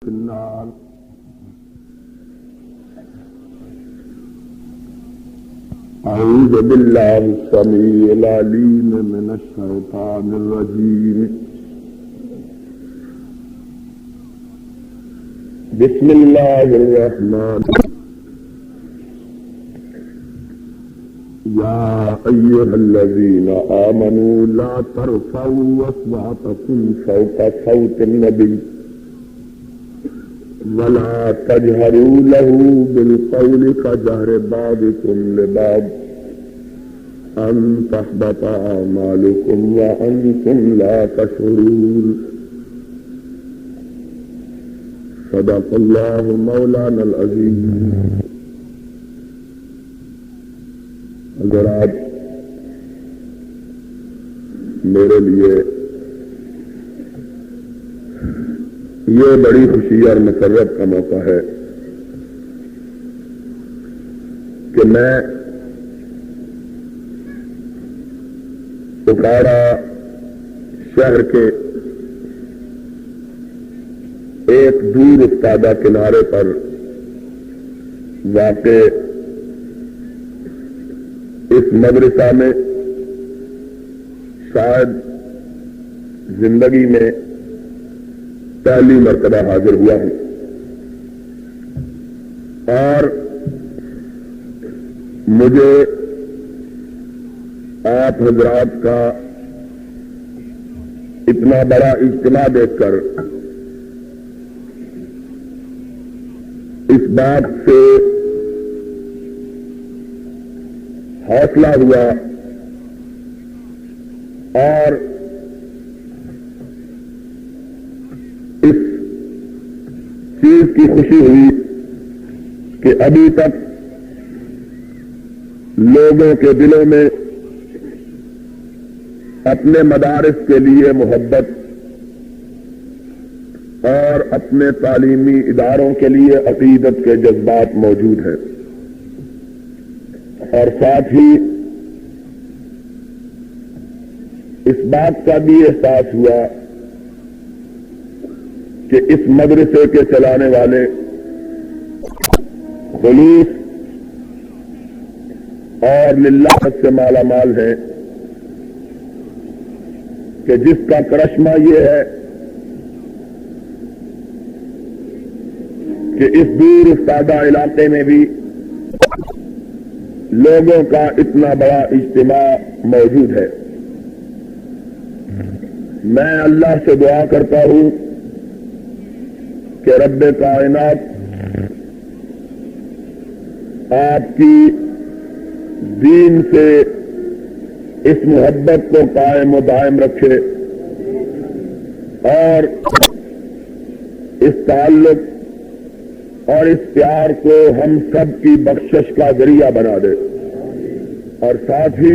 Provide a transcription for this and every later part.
في النار. أعوذ بالله السميع العليم من الشيطان الرجيم. بسم الله الرحمن يا أيها الذين آمنوا لا ترفعوا أصواتكم فوق صوت النبي ولا تجهروا له بالقول كجهر بعضكم لبعض أن تحبط أعمالكم وأنتم لا تشعرون. صدق الله مولانا العظيم. حضرات، میرے لیے یہ بڑی خوشی اور مسرت کا موقع ہے کہ میں اکاڑا شہر کے ایک دور افتادہ کنارے پر واقع اس مدرسہ میں شاید زندگی میں پہلی مرتبہ حاضر ہوا ہوں اور مجھے آپ حضرات کا اتنا بڑا اجتماع دیکھ کر اس بات سے حوصلہ ہوا اور اس چیز کی خوشی ہوئی کہ ابھی تک لوگوں کے دلوں میں اپنے مدارس کے لیے محبت اور اپنے تعلیمی اداروں کے لیے عقیدت کے جذبات موجود ہیں، اور ساتھ ہی اس بات کا بھی احساس ہوا کہ اس مدرسے کے چلانے والے خلوص اور للہت سے مالا مال ہیں کہ جس کا کرشمہ یہ ہے کہ اس دور افتادہ علاقے میں بھی لوگوں کا اتنا بڑا اجتماع موجود ہے۔ میں اللہ سے دعا کرتا ہوں کہ رب کائنات آپ کی دین سے اس محبت کو قائم و دائم رکھے اور اس تعلق اور اس پیار کو ہم سب کی بخشش کا ذریعہ بنا دے، اور ساتھ ہی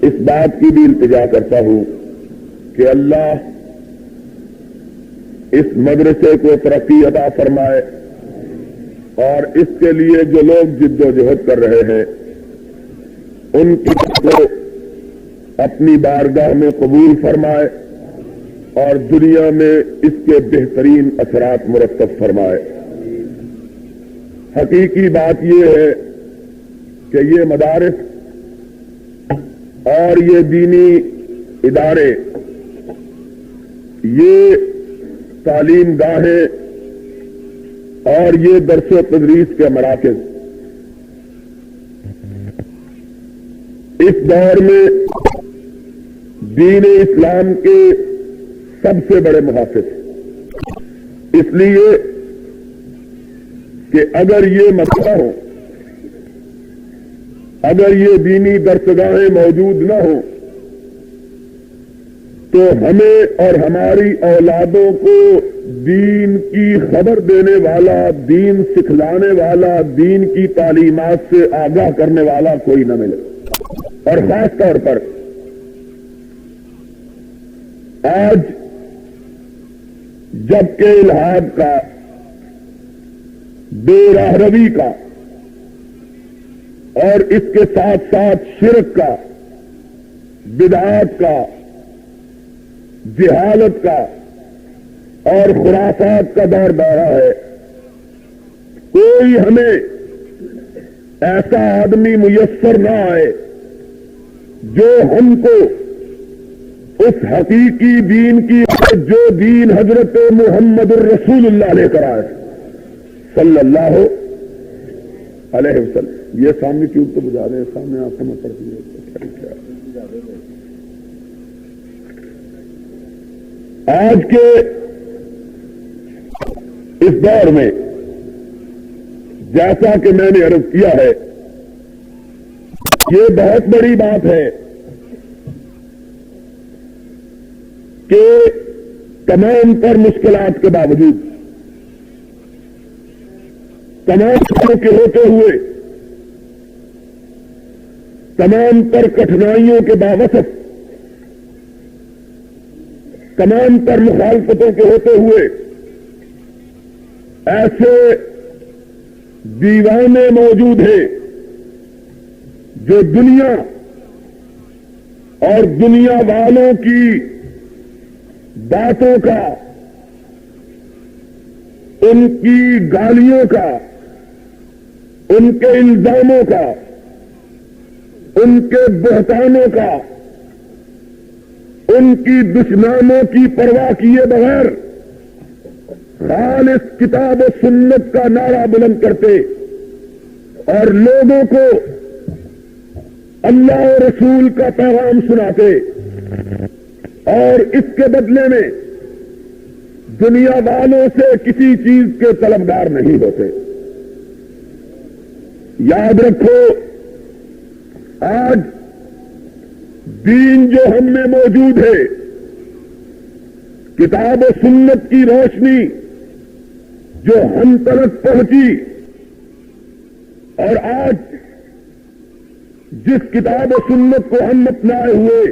اس بات کی بھی التجا کرتا ہوں کہ اللہ اس مدرسے کو ترقی عطا فرمائے اور اس کے لیے جو لوگ جد و جہد کر رہے ہیں ان کو اپنی بارگاہ میں قبول فرمائے اور دنیا میں اس کے بہترین اثرات مرتب فرمائے۔ حقیقی بات یہ ہے کہ یہ مدارس اور یہ دینی ادارے، یہ تعلیم گاہیں اور یہ درس و تدریس کے مراکز اس دور میں دین اسلام کے سب سے بڑے محافظ، اس لیے کہ اگر یہ مسئلہ ہو، اگر یہ دینی درسگاہیں موجود نہ ہوں تو ہمیں اور ہماری اولادوں کو دین کی خبر دینے والا، دین سکھلانے والا، دین کی تعلیمات سے آگاہ کرنے والا کوئی نہ ملے۔ اور خاص طور پر آج جبکہ الحاد کا، بے راہروی کا اور اس کے ساتھ ساتھ شرک کا، بدعات کا جہالت کا اور خرافات کا دور دورہ ہے. کوئی ہمیں ایسا آدمی میسر نہ آئے جو ہم کو اس حقیقی دین کی جو دین حضرت محمد الرسول اللہ لے کر آئے صلی اللہ علیہ وسلم. یہ سامنے ٹیوب تو بجا رہے ہیں, سامنے آنکھوں میں پڑتی ہے. آج کے اس دور میں جیسا کہ میں نے عرض کیا ہے, یہ بہت بڑی بات ہے کہ تمام تر مشکلات کے باوجود, تمام طرح کے ہوتے ہوئے, تمام تر کٹھنائیوں کے باوجود, تمام تر مخالفتوں کے ہوتے ہوئے ایسے دیوانے موجود ہیں جو دنیا اور دنیا والوں کی باتوں کا, ان کی گالیوں کا, ان کے الزاموں کا, ان کے بہتانوں کا, ان کی دشمنوں کی پرواہ کیے بغیر خالص کتاب و سنت کا نعرہ بلند کرتے اور لوگوں کو اللہ و رسول کا پیغام سناتے, اور اس کے بدلے میں دنیا والوں سے کسی چیز کے طلبگار نہیں ہوتے. یاد رکھو, آج دین جو ہم میں موجود ہے, کتاب و سنت کی روشنی جو ہم تک پہنچی, اور آج جس کتاب و سنت کو ہم اپنائے ہوئے,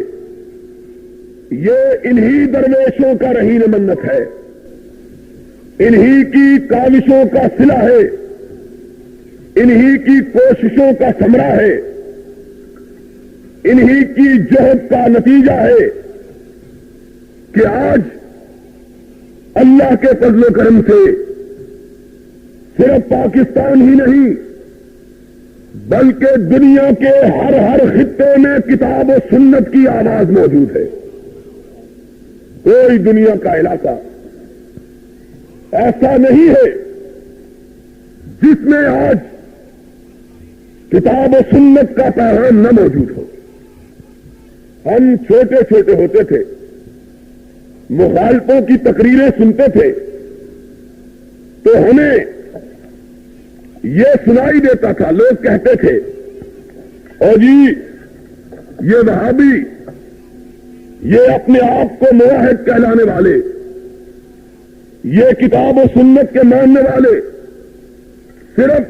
یہ انہی درویشوں کا رہین منت ہے, انہی کی کاوشوں کا صلہ ہے, انہی کی کوششوں کا ثمرہ ہے, انہی کی جہد کا نتیجہ ہے کہ آج اللہ کے فضل و کرم سے صرف پاکستان ہی نہیں بلکہ دنیا کے ہر خطے میں کتاب و سنت کی آواز موجود ہے. کوئی دنیا کا علاقہ ایسا نہیں ہے جس میں آج کتاب و سنت کا پیغام نہ موجود ہو. ہم چھوٹے چھوٹے ہوتے تھے, مخالفوں کی تقریریں سنتے تھے تو ہمیں یہ سنائی دیتا تھا, لوگ کہتے تھے او جی یہ وہابی, یہ اپنے آپ کو موحد کہلانے والے, یہ کتاب و سنت کے ماننے والے صرف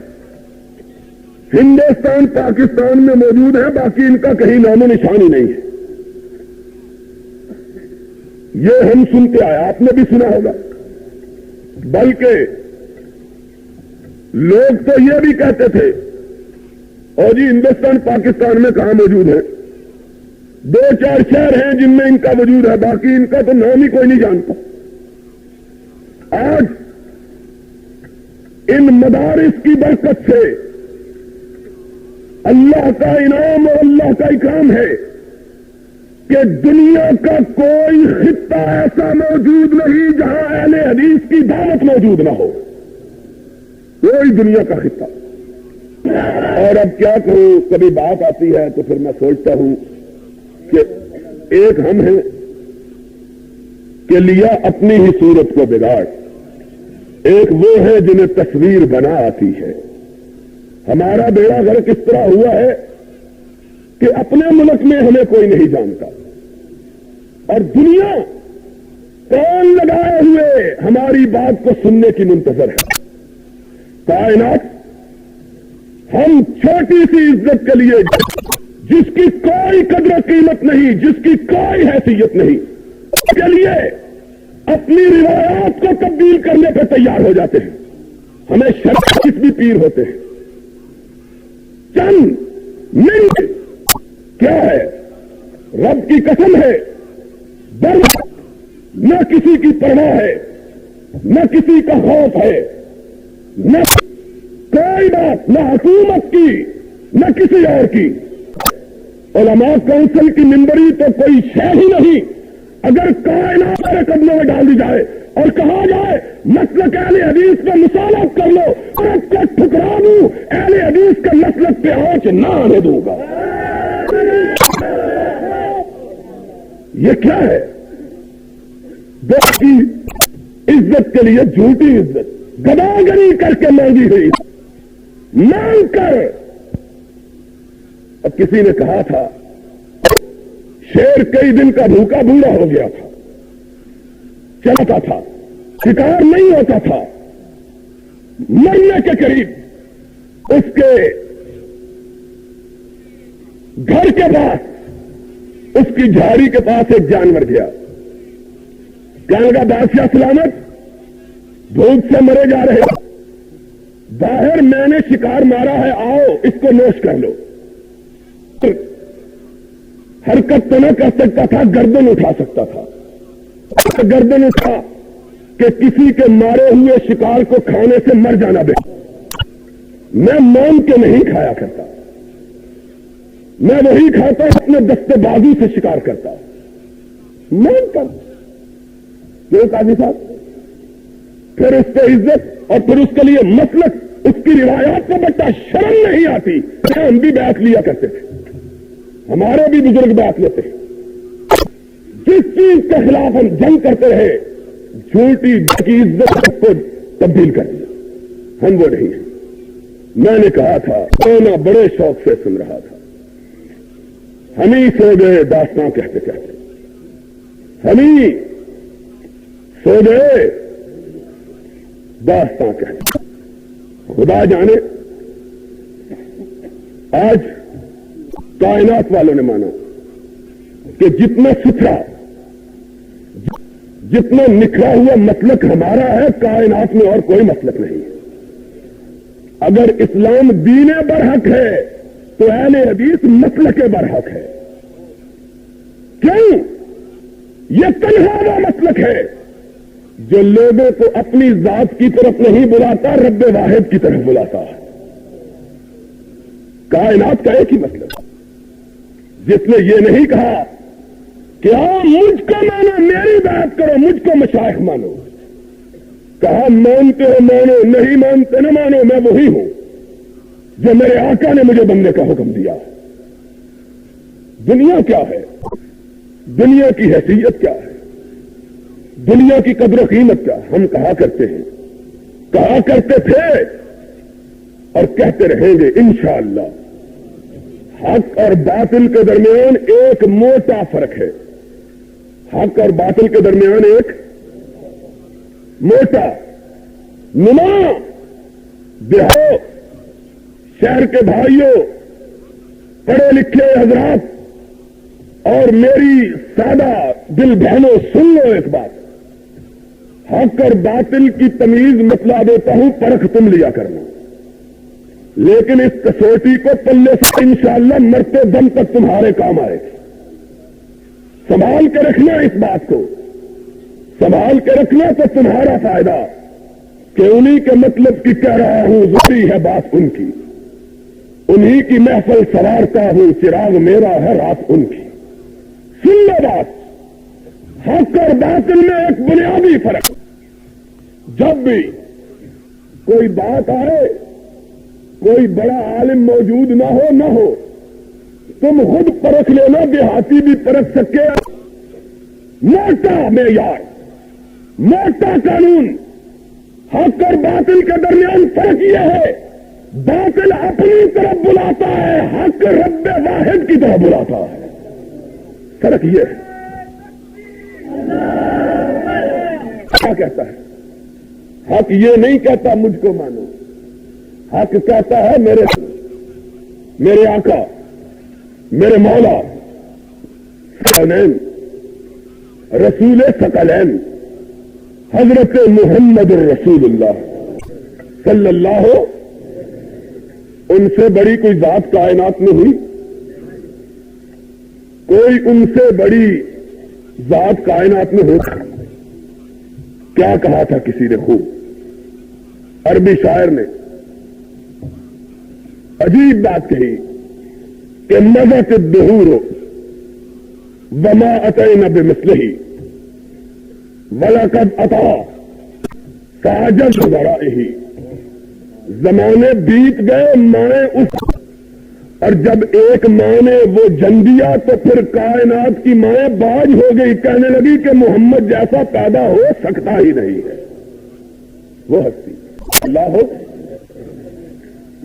ہندوستان پاکستان میں موجود ہیں, باقی ان کا کہیں نام و نشان ہی نہیں ہے. یہ ہم سنتے آئے, آپ نے بھی سنا ہوگا. بلکہ لوگ تو یہ بھی کہتے تھے اور جی ہندوستان پاکستان میں کہاں موجود ہے, 2-4 شہر ہیں جن میں ان کا وجود ہے, باقی ان کا تو نام ہی کوئی نہیں جانتا. آج ان مدارس کی برکت سے اللہ کا انعام اور اللہ کا اکرام ہے کہ دنیا کا کوئی خطہ ایسا موجود نہیں جہاں اہل حدیث کی دعوت موجود نہ ہو, کوئی دنیا کا خطہ. اور اب کیا کہوں, کبھی بات آتی ہے تو پھر میں سوچتا ہوں کہ ایک ہم ہیں کہ لیا اپنی ہی صورت کو بگاڑ, ایک وہ ہے جنہیں تصویر بنا آتی ہے. ہمارا بیڑا غرق اس طرح ہوا ہے کہ اپنے ملک میں ہمیں کوئی نہیں جانتا, اور دنیا کان لگائے ہوئے ہماری بات کو سننے کی منتظر ہے. کائنات ہم چھوٹی سی عزت کے لیے جس کی کوئی قدر و قیمت نہیں, جس کی کوئی حیثیت نہیں, کے لیے اپنی روایات کو تبدیل کرنے پہ تیار ہو جاتے ہیں. ہمیں شرط کس بھی پیر ہوتے ہیں. چند منٹ کیا ہے, رب کی قسم ہے, نہ کسی کی پرواہ ہے، نہ کسی کا خوف ہے، نہ کوئی بات، نہ حکومت کی نہ کسی اور کی۔ علماء کونسل کی ممبری تو کوئی شے ہی نہیں۔ اگر کائنات میرے قدموں میں ڈال دی جائے اور کہا جائے مسلک اہل حدیث پہ مصالحت کر لو اور اس کو ٹھکرا دوں، اہل حدیث کے مسلک پہ آنچ نہ آنے دوں گا۔ یہ کیا ہے؟ دوست کی عزت کے لیے جھوٹی عزت، گداگری کر کے مانگی ہوئی، مانگ کر۔ اب کسی نے کہا تھا شیر کئی دن کا بھوکا بوڑھا ہو گیا تھا، چلتا تھا، شکار نہیں ہوتا تھا، مرنے کے قریب اس کے گھر کے پاس، اس کی جھاڑی کے پاس ایک جانور گیا، کہنے لگا بادشاہ سلامت، بھوک سے مرے جا رہے، باہر میں نے شکار مارا ہے، آؤ اس کو نوش کر لو۔ حرکت تو نہ کر سکتا تھا، گردن اٹھا سکتا تھا، گردن اٹھا کہ کسی کے مارے ہوئے شکار کو کھانے سے مر جانا بہتر۔ میں مان کے نہیں کھایا کرتا، میں وہی کھاتا اپنے دستے بازو سے شکار کرتا، مان کر۔ کیوں قاضی صاحب؟ پھر اس پہ عزت اور پھر اس کے لیے مسلک، اس کی روایات کو بٹا شرم نہیں آتی۔ ہم بھی بیعت لیا کرتے تھے، ہمارے بھی بزرگ بیعت لیتے ہیں۔ جس چیز کے خلاف ہم جنگ کرتے رہے، جھوٹی کی عزت کو تبدیل کر دیا، ہم وہ نہیں ہیں۔ میں نے کہا تھا، سونا بڑے شوق سے سن رہا تھا، ہم ہی سو گئے داستان کہتے کہتے، ہم ہی سو گئے داستان کہتے۔ خدا جانے آج کائنات والوں نے مانا کہ جتنا ستھرا، جتنا نکھرا ہوا مسلک ہمارا ہے، کائنات میں اور کوئی مسلک نہیں ہے۔ اگر اسلام دین برحق ہے تو اہل حدیث مسلک برحق ہے۔ کیوں؟ یہ تنہا وہ مسلک ہے جو لوگوں کو اپنی ذات کی طرف نہیں بلاتا، رب واحد کی طرف بلاتا ہے۔ کائنات کا ایک ہی مسلک، جس نے یہ نہیں کہا کہ آؤ مجھ کو مانو، میری بات کرو، مجھ کو مشائخ مانو۔ کہا مانتے ہو مانو، نہیں مانتے نہ مانو، میں وہی ہوں جو میرے آقا نے مجھے بننے کا حکم دیا۔ دنیا کیا ہے؟ دنیا کی حیثیت کیا ہے؟ دنیا کی قدر و قیمت کیا؟ ہم کہا کرتے ہیں، کہا کرتے تھے اور کہتے رہیں گے انشاءاللہ، حق اور باطل کے درمیان ایک موٹا فرق ہے۔ حق اور باطل کے درمیان ایک موٹا نما دیہو، شہر کے بھائیوں، پڑھے لکھے حضرات اور میری سادہ دل بہنوں، سن لو ایک بات، حق اور باطل کی تمیز بتلا دیتا ہوں، پرکھ تم لیا کرنا، لیکن اس کسوٹی کو پلے سے انشاءاللہ مرتے دم تک تمہارے کام آئے گی۔ سنبھال کے رکھنا اس بات کو، سنبھال کے رکھنا تو تمہارا فائدہ، کہ انہی کے مطلب کی کہہ رہا ہوں، ضروری ہے بات ان کی، انہی کی محفل سوارتا ہوں، چراغ میرا ہے رات ان کی۔ سن لو بات، حق اور باطل میں ایک بنیادی فرق۔ جب بھی کوئی بات آئے، کوئی بڑا عالم موجود نہ ہو، تم خود پرکھ لینا، دیہاتی بھی پرکھ سکے۔ موٹا معیار، موٹا قانون، حق اور باطل کے درمیان فرق یہ ہے، باطل اپنی طرف بلاتا ہے، حق رب واحد کی طرف بلاتا ہے۔ فرق یہ ہے۔ کیا کہتا ہے؟ حق یہ نہیں کہتا مجھ کو مانو، حق کہتا ہے میرے آقا، میرے مولا، رسول ثقلین حضرت محمد الرسول اللہ صلی اللہ، ان سے بڑی کوئی ذات کائنات میں ہوئی؟ کوئی ان سے بڑی ذات کائنات میں ہو؟ کیا کہا تھا کسی نے خوب، عربی شاعر نے عجیب بات کہی کہ مضت الدہور وما اتینا بمثلہ وَلَقَدْ أَطَاعَ فَعَجَزْ وَرَائِهِ، زمانے بیت گئے مائیں اس، اور جب ایک ماں نے وہ جن دیا تو پھر کائنات کی مائیں باج ہو گئی، کہنے لگی کہ محمد جیسا پیدا ہو سکتا ہی نہیں ہے۔ وہ ہستی اللہ ہو،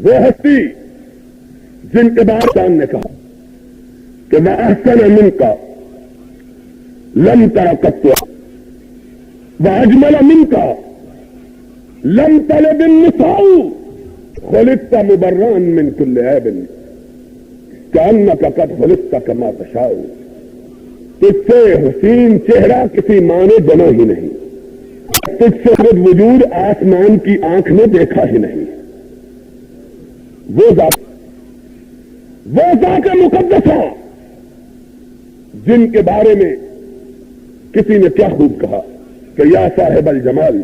وہ ہستی جن کے بعد خدا نے کہا کہ وَأَحْسَنَ مِنْكَ لَمْ تَرَ قَطُّ وَأَجْمَلَ مِنْكَ لَمْ تَلِدِ النِّسَاءُ خُلِقْتَ مُبَرَّأً مِنْ كُلِّ عَيْبٍ كَأَنَّكَ قَدْ خُلِقْتَ كَمَا تَشَاءُ، تجھ سے حسین چہرہ کسی ماں نے بنا ہی نہیں، تجھ سے خود وجود آسمان کی آنکھ نے دیکھا ہی نہیں۔ وہ ذات مقدسہ جن کے بارے میں کسی نے کیا خوب کہا کہ یا صاحب الجمال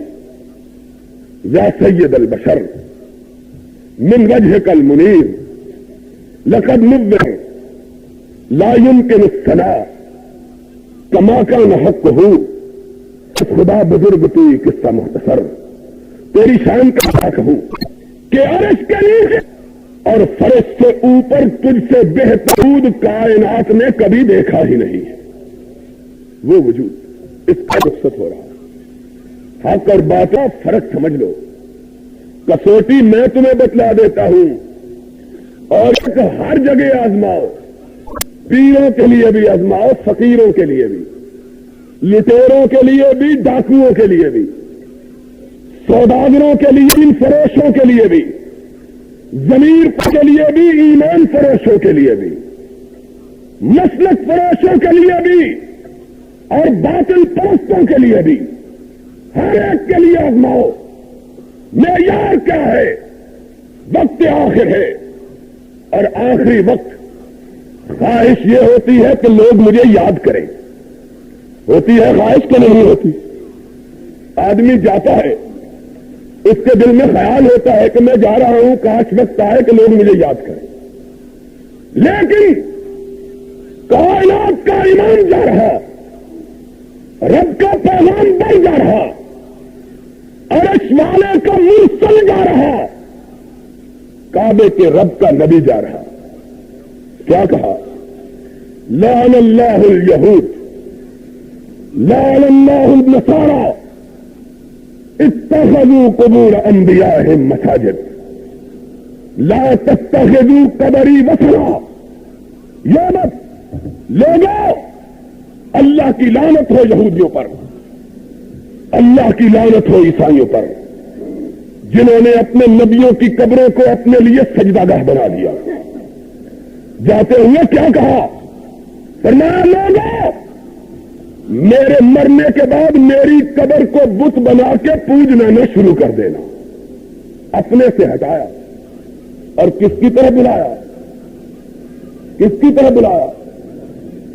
یا سید البشر من وجهك المنیر لقد نبه لا يمكن الثناء كما كان حقه، خدا بزرگ تو یہ قصہ مختصر، تیری شان کا کیا کہوں کہ عرش کے نیچے اور فرش سے اوپر تجھ سے بہترود کائنات نے کبھی دیکھا ہی نہیں ہے۔ وہ وجود اس کا رخصت ہو رہا ہے۔ حق اور باطل فرق سمجھ لو، کسوٹی میں تمہیں بتلا دیتا ہوں، اور ہر جگہ آزماؤ، پیروں کے لیے بھی آزماؤ، فقیروں کے لیے بھی، لٹیروں کے لیے بھی، ڈاکوؤں کے لیے بھی، سوداگروں کے لیے، فروشوں کے لیے بھی، ضمیر کے لیے بھی، ایمان فروشوں کے لیے بھی، مسلک فروشوں کے لیے بھی، اور باطل پرستوں کے لیے بھی، ہر ایک کے لیے آزماؤ۔ معیار کیا ہے؟ وقت آخر ہے، اور آخری وقت خواہش یہ ہوتی ہے کہ لوگ مجھے یاد کریں، ہوتی ہے خواہش کہ نہیں ہوتی؟ آدمی جاتا ہے، اس کے دل میں خیال ہوتا ہے کہ میں جا رہا ہوں، کاش وقت آئے کہ لوگ مجھے یاد کریں، لیکن کائنات کا ایمان جا رہا، رب کا پیغام بڑھ جا رہا، عرش والے کا مرسل جا رہا، کعبے کے رب کا نبی جا رہا۔ کیا کہا؟ لعن اللہ الیہود لعن اللہ النصارى اتخذوا قبور انبیائهم مساجد لا تتخذوا قبری وثنا۔ یہ مت لوگوں، اللہ کی لعنت ہو یہودیوں پر، اللہ کی لعنت ہو عیسائیوں پر، جنہوں نے اپنے نبیوں کی قبروں کو اپنے لیے سجدہ گاہ بنا دیا۔ جاتے ہوئے کیا کہا؟ فرمایا لوگوں، میرے مرنے کے بعد میری قبر کو بت بنا کے پوجنا نہ شروع کر دینا۔ اپنے سے ہٹایا، اور کس کی طرح بلایا؟ کس کی طرح بلایا؟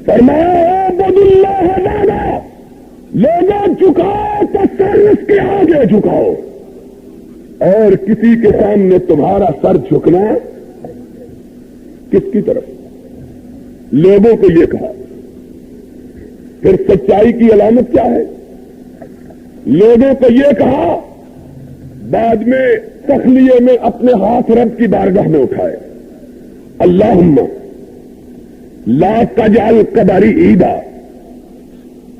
فرمایا عبد اللہ تعالی، لوگوں جھکاؤ تو سر اس کے آگے جھکاؤ، اور کسی کے سامنے تمہارا سر جھکنا کس کی طرف؟ لوگوں کو یہ کہا۔ پھر سچائی کی علامت کیا ہے؟ لوگوں کو یہ کہا، بعد میں تخلیے میں اپنے ہاتھ رب کی بارگاہ میں اٹھائے، اللہم لا تجعل قبری عیدا،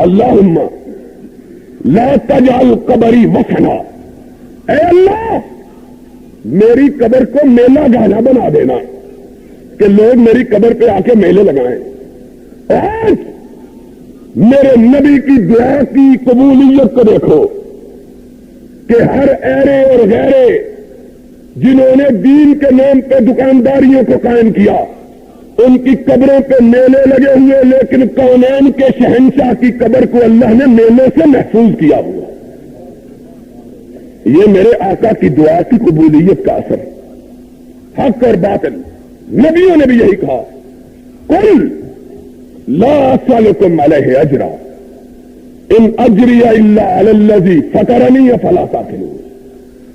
اللہم لا تجعل قبری وثنا، اے اللہ میری قبر کو میلہ گانا بنا دینا کہ لوگ میری قبر پہ آ کے میلے لگائیں۔ اور میرے نبی کی دعا کی قبولیت کو دیکھو کہ ہر ایرے اور غیرے جنہوں نے دین کے نام پہ دکانداریوں کو قائم کیا، ان کی قبروں پہ میلے لگے ہوئے، لیکن کونین کے شہنشاہ کی قبر کو اللہ نے میلے سے محفوظ کیا ہوا۔ یہ میرے آقا کی دعا کی قبولیت کا اثر ہے۔ حق اور باطل، نبیوں نے بھی یہی کہا، قل لا اسألکم علیہ اجرا ان اجری الا علی الذی فطرنی فلا تعقلون.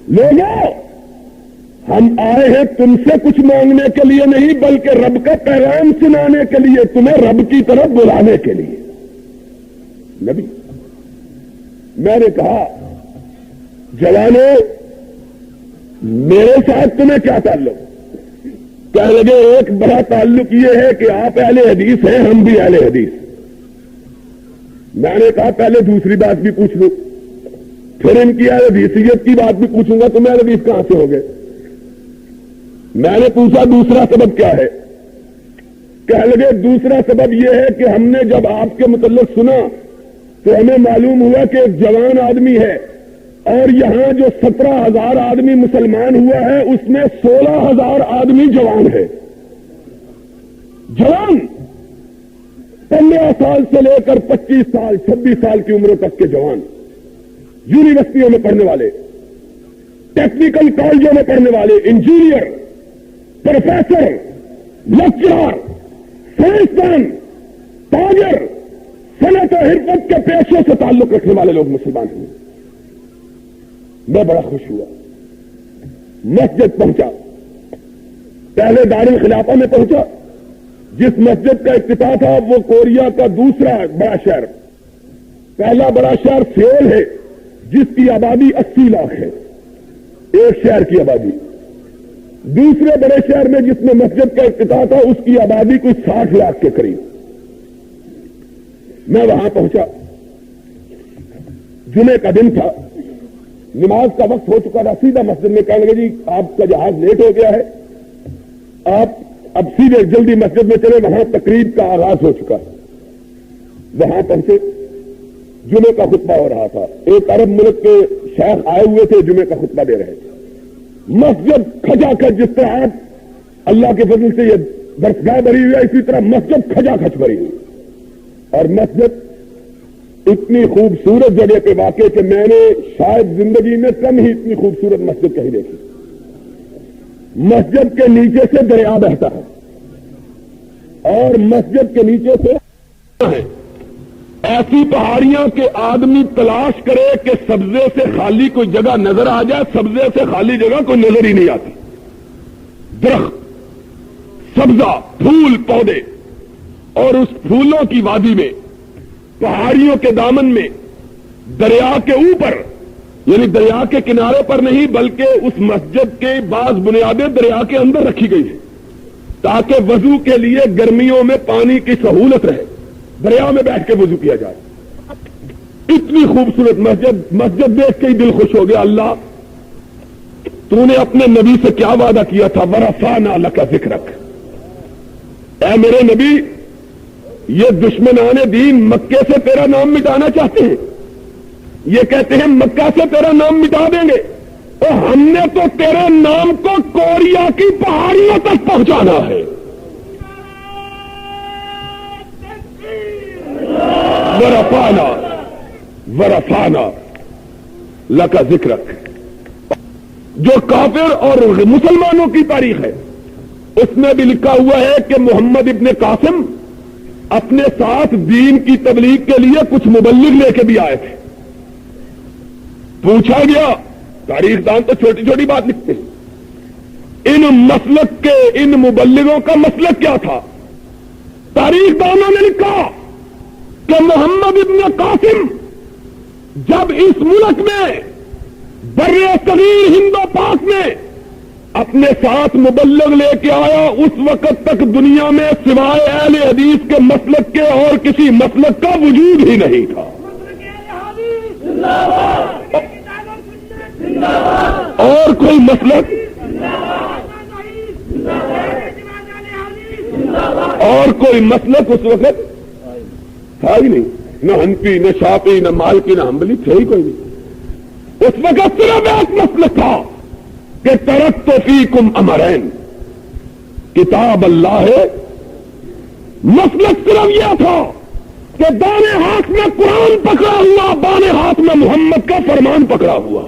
لوگوں ہم آئے ہیں تم سے کچھ مانگنے کے لیے نہیں بلکہ رب کا پیغام سنانے کے لیے, تمہیں رب کی طرف بلانے کے لیے. نبی میں نے کہا جوانوں میرے ساتھ تمہیں کیا تعلق؟ کہنے لگے ایک بڑا تعلق یہ ہے کہ آپ اہل حدیث ہیں, ہم بھی اہل حدیث. میں نے کہا پہلے دوسری بات بھی پوچھ لوں, پھر ان کی اہل حدیثیت کی بات بھی پوچھوں گا. تم اہل حدیث کہاں سے ہو گئے؟ میں نے پوچھا دوسرا سبب کیا ہے؟ کہنے لگے دوسرا سبب یہ ہے کہ ہم نے جب آپ کے متعلق سنا تو ہمیں معلوم ہوا کہ ایک جوان آدمی ہے اور یہاں جو 17,000 آدمی مسلمان ہوا ہے اس میں 16,000 آدمی جوان ہے. جوان 15 سال سے لے کر 25 سال 26 سال کی عمروں تک کے جوان, یونیورسٹیوں میں پڑھنے والے, ٹیکنیکل کالجوں میں پڑھنے والے, انجینئر, پروفیسر, لیکچرر, سائنسدان, تاجر, صنعت و حرفت کے پیشوں سے تعلق رکھنے والے لوگ مسلمان ہوئے. میں بڑا خوش ہوا. مسجد پہنچا, پہلے دارالخلافہ میں پہنچا. جس مسجد کا افتتاح تھا وہ کوریا کا دوسرا بڑا شہر, پہلا بڑا شہر سیول ہے جس کی آبادی 80 لاکھ ہے, ایک شہر کی آبادی. دوسرے بڑے شہر میں جس میں مسجد کا افتتاح تھا اس کی آبادی کوئی 60 لاکھ کے قریب. میں وہاں پہنچا, جمعے کا دن تھا, نماز کا وقت ہو چکا تھا. سیدھا مسجد میں کہنے لگے جی آپ کا جہاز لیٹ ہو گیا ہے, آپ اب سیدھے جلدی مسجد میں چلے, وہاں تقریب کا آغاز ہو چکا. وہاں پہنچے, جمعے کا خطبہ ہو رہا تھا. ایک عرب ملک کے شیخ آئے ہوئے تھے, جمعے کا خطبہ دے رہے تھے. مسجد کھجا کھج, جس طرح آپ اللہ کے فضل سے یہ درسگاہ بھری ہوئی ہے اسی طرح مسجد کھجا کھج بھری ہوئی. اور مسجد اتنی خوبصورت جگہ پہ واقع کہ میں نے شاید زندگی میں کم ہی اتنی خوبصورت مسجد کہیں دیکھی. مسجد کے نیچے سے دریا بہتا ہے اور مسجد کے نیچے سے ایسی پہاڑیاں کہ آدمی تلاش کرے کہ سبزے سے خالی کوئی جگہ نظر آ جائے, سبزے سے خالی جگہ کوئی نظر ہی نہیں آتی. درخت, سبزہ, پھول, پودے, اور اس پھولوں کی وادی میں, پہاڑیوں کے دامن میں, دریا کے اوپر, یعنی دریا کے کنارے پر نہیں بلکہ اس مسجد کے بعض بنیادیں دریا کے اندر رکھی گئی ہیں تاکہ وضو کے لیے گرمیوں میں پانی کی سہولت رہے, دریا میں بیٹھ کے وضو کیا جائے. اتنی خوبصورت مسجد دیکھ کے ہی دل خوش ہو گیا. اللہ تو نے اپنے نبی سے کیا وعدہ کیا تھا, ورفعنا لک ذکرک. اے میرے نبی یہ دشمنان دین مکے سے تیرا نام مٹانا چاہتے ہیں, یہ کہتے ہیں مکہ سے تیرا نام مٹا دیں گے, اور ہم نے تو تیرے نام کو کوریا کی پہاڑیوں تک پہنچانا ہے. ورفعنا لک ذکرک. جو کافر اور مسلمانوں کی تاریخ ہے اس میں بھی لکھا ہوا ہے کہ محمد ابن قاسم اپنے ساتھ دین کی تبلیغ کے لیے کچھ مبلغ لے کے بھی آئے تھے. پوچھا گیا, تاریخ دان تو چھوٹی چھوٹی بات لکھتے ہیں, ان مسلک کے ان مبلغوں کا مسلک کیا تھا؟ تاریخ دانوں نے لکھا کہ محمد ابن قاسم جب اس ملک میں بر صغیر ہند و پاک میں اپنے ساتھ مبلغ لے کے آیا, اس وقت تک دنیا میں سوائے اہل حدیث کے مسلک کے اور کسی مسلک کا وجود ہی نہیں تھا. اور کوئی مسلک اس وقت تھا ہی نہیں, نہ حنفی, نہ شافعی, نہ مالکی, نہ حنبلی, تھے ہی کوئی نہیں. اس وقت صرف ایک مسلک تھا کہ ترکت فیکم امرین, کتاب اللہ ہے. مسلک صرف یہ تھا کہ دائیں ہاتھ میں قرآن پکڑا ہوا, بائیں ہاتھ میں محمد کا فرمان پکڑا ہوا,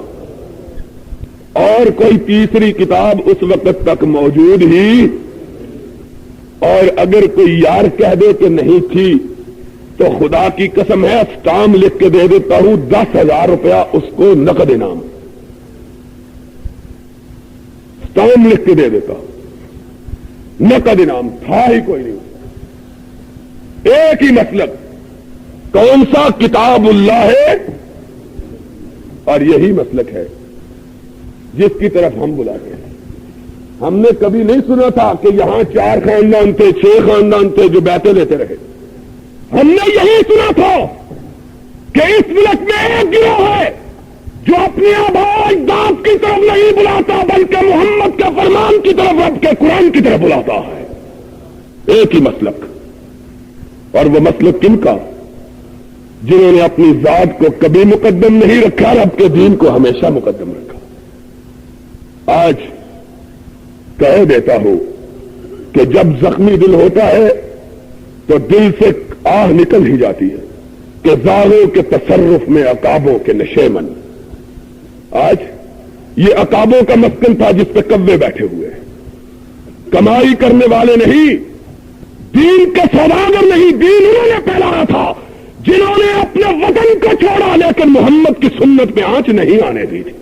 اور کوئی تیسری کتاب اس وقت تک موجود ہی. اور اگر کوئی یار کہہ دے کہ نہیں تھی تو خدا کی قسم ہے اسٹامپ لکھ کے دے دیتا ہوں 10,000 روپیہ اس کو نقد انعام، اسٹامپ لکھ کے دے دیتا ہوں، نقد انعام تھا ہی کوئی نہیں۔ ایک ہی مسلک، کون سا؟ کتاب اللہ ہے، اور یہی مسلک ہے جس کی طرف ہم بلاتے ہیں۔ ہم نے کبھی نہیں سنا تھا کہ یہاں 4 خاندان تھے، 6 خاندان تھے جو بیعتیں لیتے رہے۔ ہم نے یہی سنا تھا کہ اس ملک میں ایک گروہ ہے جو اپنے آباء و اجداد کی طرف نہیں بلاتا بلکہ محمد کے فرمان کی طرف، رب کے قرآن کی طرف بلاتا ہے۔ ایک ہی مسلک، اور وہ مسلک کن کا؟ جنہوں نے اپنی ذات کو کبھی مقدم نہیں رکھا، رب کے دین کو ہمیشہ مقدم رکھا۔ آج کہہ دیتا ہوں کہ جب زخمی دل ہوتا ہے تو دل سے آہ نکل ہی جاتی ہے کہ زاروں کے تصرف میں عقابوں کے نشیمن۔ آج یہ عقابوں کا مسکن تھا جس پہ کوے بیٹھے ہوئے ہیں، کمائی کرنے والے نہیں، دین کے سوداگر نہیں، دین انہوں نے پھیلایا تھا جنہوں نے اپنے وطن کو چھوڑا لیکن محمد کی سنت میں آنچ نہیں آنے دی تھی۔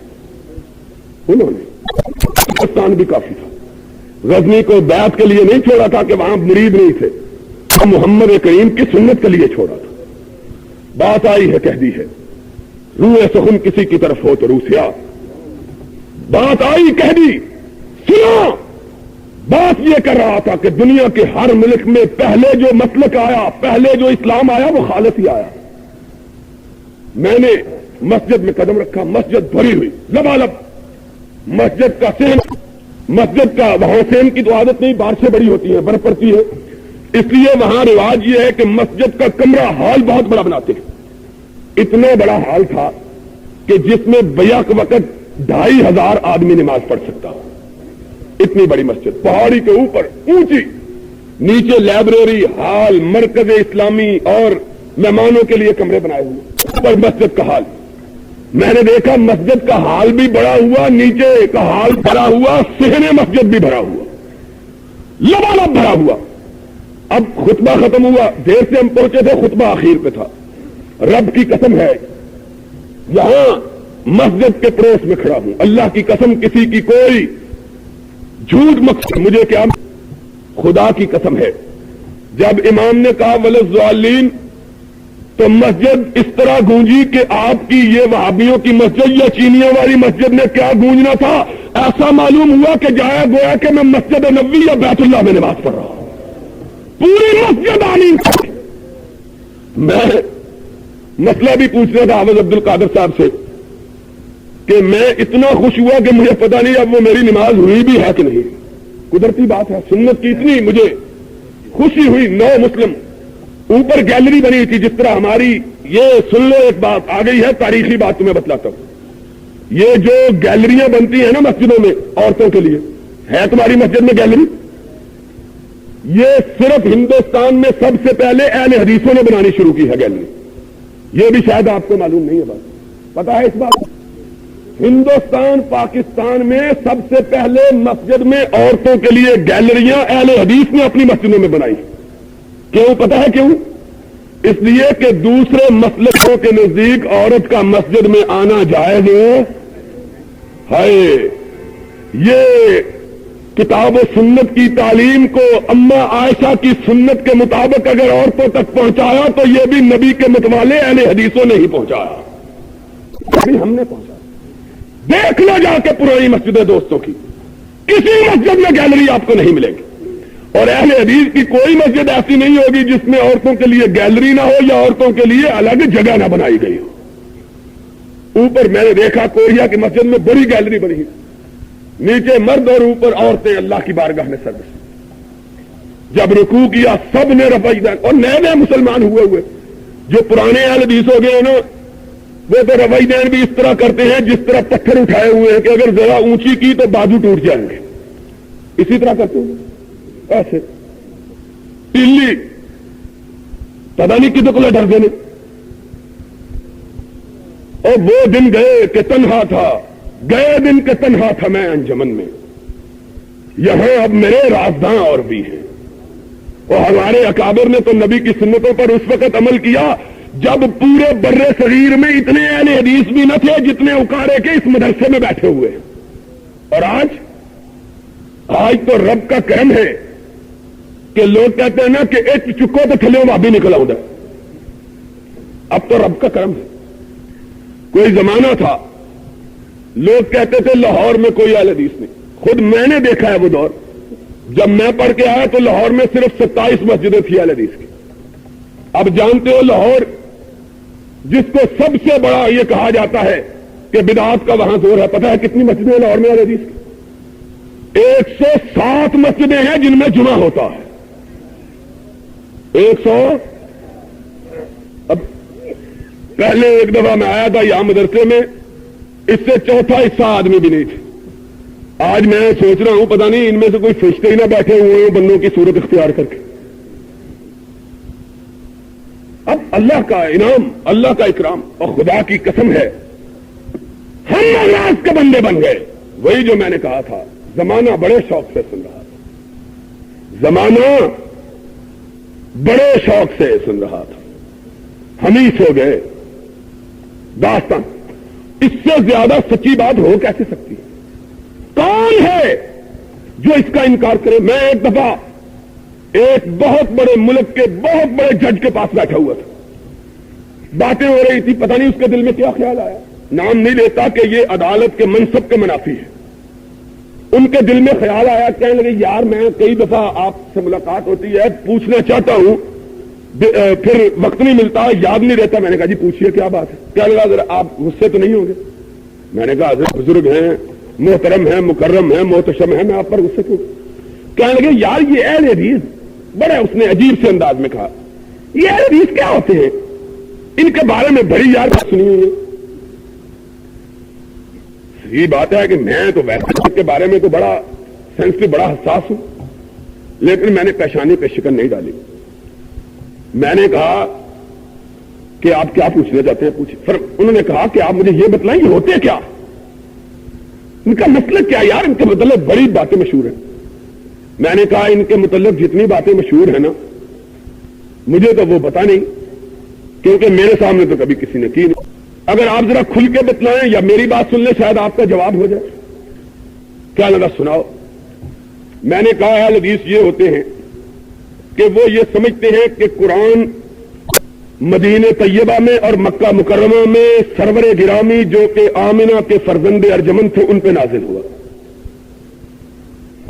انہوں نے پاکستان بھی کافی تھا، غزنی کو بیعت کے لیے نہیں چھوڑا تھا کہ وہاں مرید نہیں تھے، محمد کریم کی سنت کے لیے چھوڑا تھا۔ بات آئی ہے، کہہ دی ہے، روح سخن کسی کی طرف ہو تو روح سیاہ۔ بات آئی، کہہ دی، سنو۔ بات یہ کر رہا تھا کہ دنیا کے ہر ملک میں پہلے جو مسلک آیا، پہلے جو اسلام آیا وہ خالص ہی آیا۔ میں نے مسجد میں قدم رکھا، مسجد بھری ہوئی لبالب، مسجد کا سین، مسجد کا وہاں سین کی تو عادت نہیں، بارشیں بڑی ہوتی ہیں، برف پڑتی ہے، اس لیے وہاں رواج یہ ہے کہ مسجد کا کمرہ ہال بہت بڑا بناتے ہیں۔ اتنا بڑا ہال تھا کہ جس میں بیک وقت 2,500 آدمی نماز پڑھ سکتا ہو، اتنی بڑی مسجد، پہاڑی کے اوپر اونچی، نیچے لائبریری، ہال، مرکز اسلامی اور مہمانوں کے لیے کمرے بنائے ہوئے، اوپر مسجد کا ہال۔ میں نے دیکھا مسجد کا ہال بھی بڑا ہوا، نیچے کا ہال بھرا ہوا، صحن مسجد بھی بھرا ہوا، لبالب بھرا ہوا۔ اب خطبہ ختم ہوا، دیر سے ہم پہنچے تھے، خطبہ آخر پہ تھا۔ رب کی قسم ہے یہاں مسجد کے پڑوس میں کھڑا ہوں، اللہ کی قسم کسی کی کوئی جھوٹ مقصد مجھے کیا، خدا کی قسم ہے، جب امام نے کہا وللضالین تو مسجد اس طرح گونجی کہ آپ کی یہ وہابیوں کی مسجد یا چینیوں والی مسجد نے کیا گونجنا تھا، ایسا معلوم ہوا کہ جایا گویا کہ میں مسجد نبوی یا بیت اللہ میں نماز پڑھ رہا ہوں، پوری مسجد آمین۔ میں مسئلہ بھی پوچھ رہا تھا حافظ عبد القادر صاحب سے کہ میں اتنا خوش ہوا کہ مجھے پتہ نہیں اب وہ میری نماز ہوئی بھی ہے کہ نہیں۔ قدرتی بات ہے، سنت کی اتنی مجھے خوشی ہوئی۔ 9 مسلم، اوپر گیلری بنی تھی جس طرح ہماری، یہ سن لو ایک بات آ گئی ہے، تاریخی بات تمہیں بتلاتا ہوں۔ یہ جو گیلریاں بنتی ہیں نا مسجدوں میں عورتوں کے لیے، ہے تمہاری مسجد میں گیلری؟ یہ صرف ہندوستان میں سب سے پہلے اہل حدیثوں نے بنانی شروع کی ہے گیلری، یہ بھی شاید آپ کو معلوم نہیں ہے، بات پتا ہے اس بات؟ ہندوستان پاکستان میں سب سے پہلے مسجد میں عورتوں کے لیے گیلریاں اہل حدیث نے اپنی مسجدوں میں بنائی۔ کیوں پتا ہے کیوں؟ اس لیے کہ دوسرے مسلکوں کے نزدیک عورت کا مسجد میں آنا جائز ہے۔ یہ کتاب و سنت کی تعلیم کو اما عائشہ کی سنت کے مطابق اگر عورتوں تک پہنچایا تو یہ بھی نبی کے متوالے اہل حدیثوں نے ہی پہنچایا، ابھی ہم نے پہنچایا۔ دیکھ لو جا کے پرانی مسجدیں دوستوں کی، کسی مسجد میں گیلری آپ کو نہیں ملے گی، اور اہل حدیث کی کوئی مسجد ایسی نہیں ہوگی جس میں عورتوں کے لیے گیلری نہ ہو یا عورتوں کے لیے الگ جگہ نہ بنائی گئی ہو۔ اوپر میں نے دیکھا کوریا کی مسجد میں بڑی گیلری بنی، نیچے مرد اور اوپر عورتیں اللہ کی بارگاہ میں سر۔ جب رکوع کیا سب نے رفع دین، اور نئے نئے مسلمان ہوئے جو پرانے اہل حدیث ہو گئے نا، وہ تو رفع دین بھی اس طرح کرتے ہیں جس طرح پتھر اٹھائے ہوئے ہیں کہ اگر ذرا اونچی کی تو بازو ٹوٹ جائیں گے، اسی طرح کرتے ہیں ایسے ٹلی، پتہ نہیں کتنے کو ڈر دینے۔ اور وہ دن گئے کہ تنہا تھا، گئے دن کے تنہا تھا میں انجمن میں، یہاں اب میرے رازداں اور بھی ہیں۔ اور ہمارے اکابر نے تو نبی کی سنتوں پر اس وقت عمل کیا جب پورے بر صغیر میں اتنے اہل حدیث بھی نہ تھے جتنے اکاڑے کے اس مدرسے میں بیٹھے ہوئے ہیں. اور آج تو رب کا کرم ہے کہ لوگ کہتے ہیں نا کہ ایک چکو تو تھلے بھابی نکل آؤں. اب تو رب کا کرم ہے. کوئی زمانہ تھا لوگ کہتے تھے لاہور میں کوئی اہل حدیث نہیں. خود میں نے دیکھا ہے وہ دور. جب میں پڑھ کے آیا تو لاہور میں صرف 27 مسجدیں تھیں اہل حدیث کی. اب جانتے ہو لاہور جس کو سب سے بڑا یہ کہا جاتا ہے کہ بدعات کا وہاں زور ہے، پتہ ہے کتنی مسجدیں ہیں لاہور میں اہل حدیث کی؟ 107 مسجدیں ہیں جن میں جمعہ ہوتا ہے. 100. اب پہلے ایک دفعہ میں آیا تھا یہاں مدرسے میں، اس سے چوتھا حصہ آدمی بھی نہیں تھے. آج میں سوچ رہا ہوں پتہ نہیں ان میں سے کوئی فرشتے ہی نہ بیٹھے ہوئے ہیں بندوں کی صورت اختیار کر کے. اب اللہ کا انعام، اللہ کا اکرام، اور خدا کی قسم ہے ہم اللہ کے بندے بن گئے. وہی جو میں نے کہا تھا، زمانہ بڑے شوق سے سن رہا تھا، زمانہ بڑے شوق سے سن رہا تھا، ہم ہی سو گئے. داستان اس سے زیادہ سچی بات ہو کیسے سکتی ہے؟ کون ہے جو اس کا انکار کرے؟ میں ایک دفعہ ایک بہت بڑے ملک کے بہت بڑے جج کے پاس بیٹھا ہوا تھا، باتیں ہو رہی تھی، پتہ نہیں اس کے دل میں کیا خیال آیا. نام نہیں لیتا کہ یہ عدالت کے منصب کے منافی ہے. ان کے دل میں خیال آیا، کہنے لگے یار میں کئی دفعہ آپ سے ملاقات ہوتی ہے، پوچھنا چاہتا ہوں پھر وقت نہیں ملتا، یاد نہیں رہتا. میں نے کہا جی پوچھیے کیا بات ہے. کیا لگا ذرا آپ غصے تو نہیں ہوں گے؟ میں نے کہا حضرت بزرگ ہیں، محترم ہیں، مکرم ہیں، محتشم ہیں، میں آپ پر غصے کیوں؟ کہنے لگے یار یہ اہل حدیث بڑے، اس نے عجیب سے انداز میں کہا یہ اہل حدیث کیا ہوتے ہیں؟ ان کے بارے میں بڑی یار بات سنی ہوئی ہے. یہ بات ہے کہ میں تو ویسے کے بارے میں تو بڑا سینسٹیو، بڑا حساس ہوں، لیکن میں نے پیشانی پہ شکن نہیں ڈالی. میں نے کہا کہ آپ کیا پوچھنا چاہتے ہیں پوچھیں. پھر انہوں نے کہا کہ آپ مجھے یہ بتلائیں یہ ہوتے کیا، ان کا مطلب کیا؟ یار ان کے متعلق بڑی باتیں مشہور ہیں. میں نے کہا ان کے متعلق جتنی باتیں مشہور ہیں نا مجھے تو وہ پتا نہیں، کیونکہ میرے سامنے تو کبھی کسی نے کی نہیں. اگر آپ ذرا کھل کے بتلائیں یا میری بات سن لیں شاید آپ کا جواب ہو جائے. کیا لگا سناؤ. میں نے کہا اہل حدیث یہ ہوتے ہیں کہ وہ یہ سمجھتے ہیں کہ قرآن مدینہ طیبہ میں اور مکہ مکرمہ میں سرور گرامی جو کہ آمنہ کے فرزند ارجمن تھے ان پہ نازل ہوا،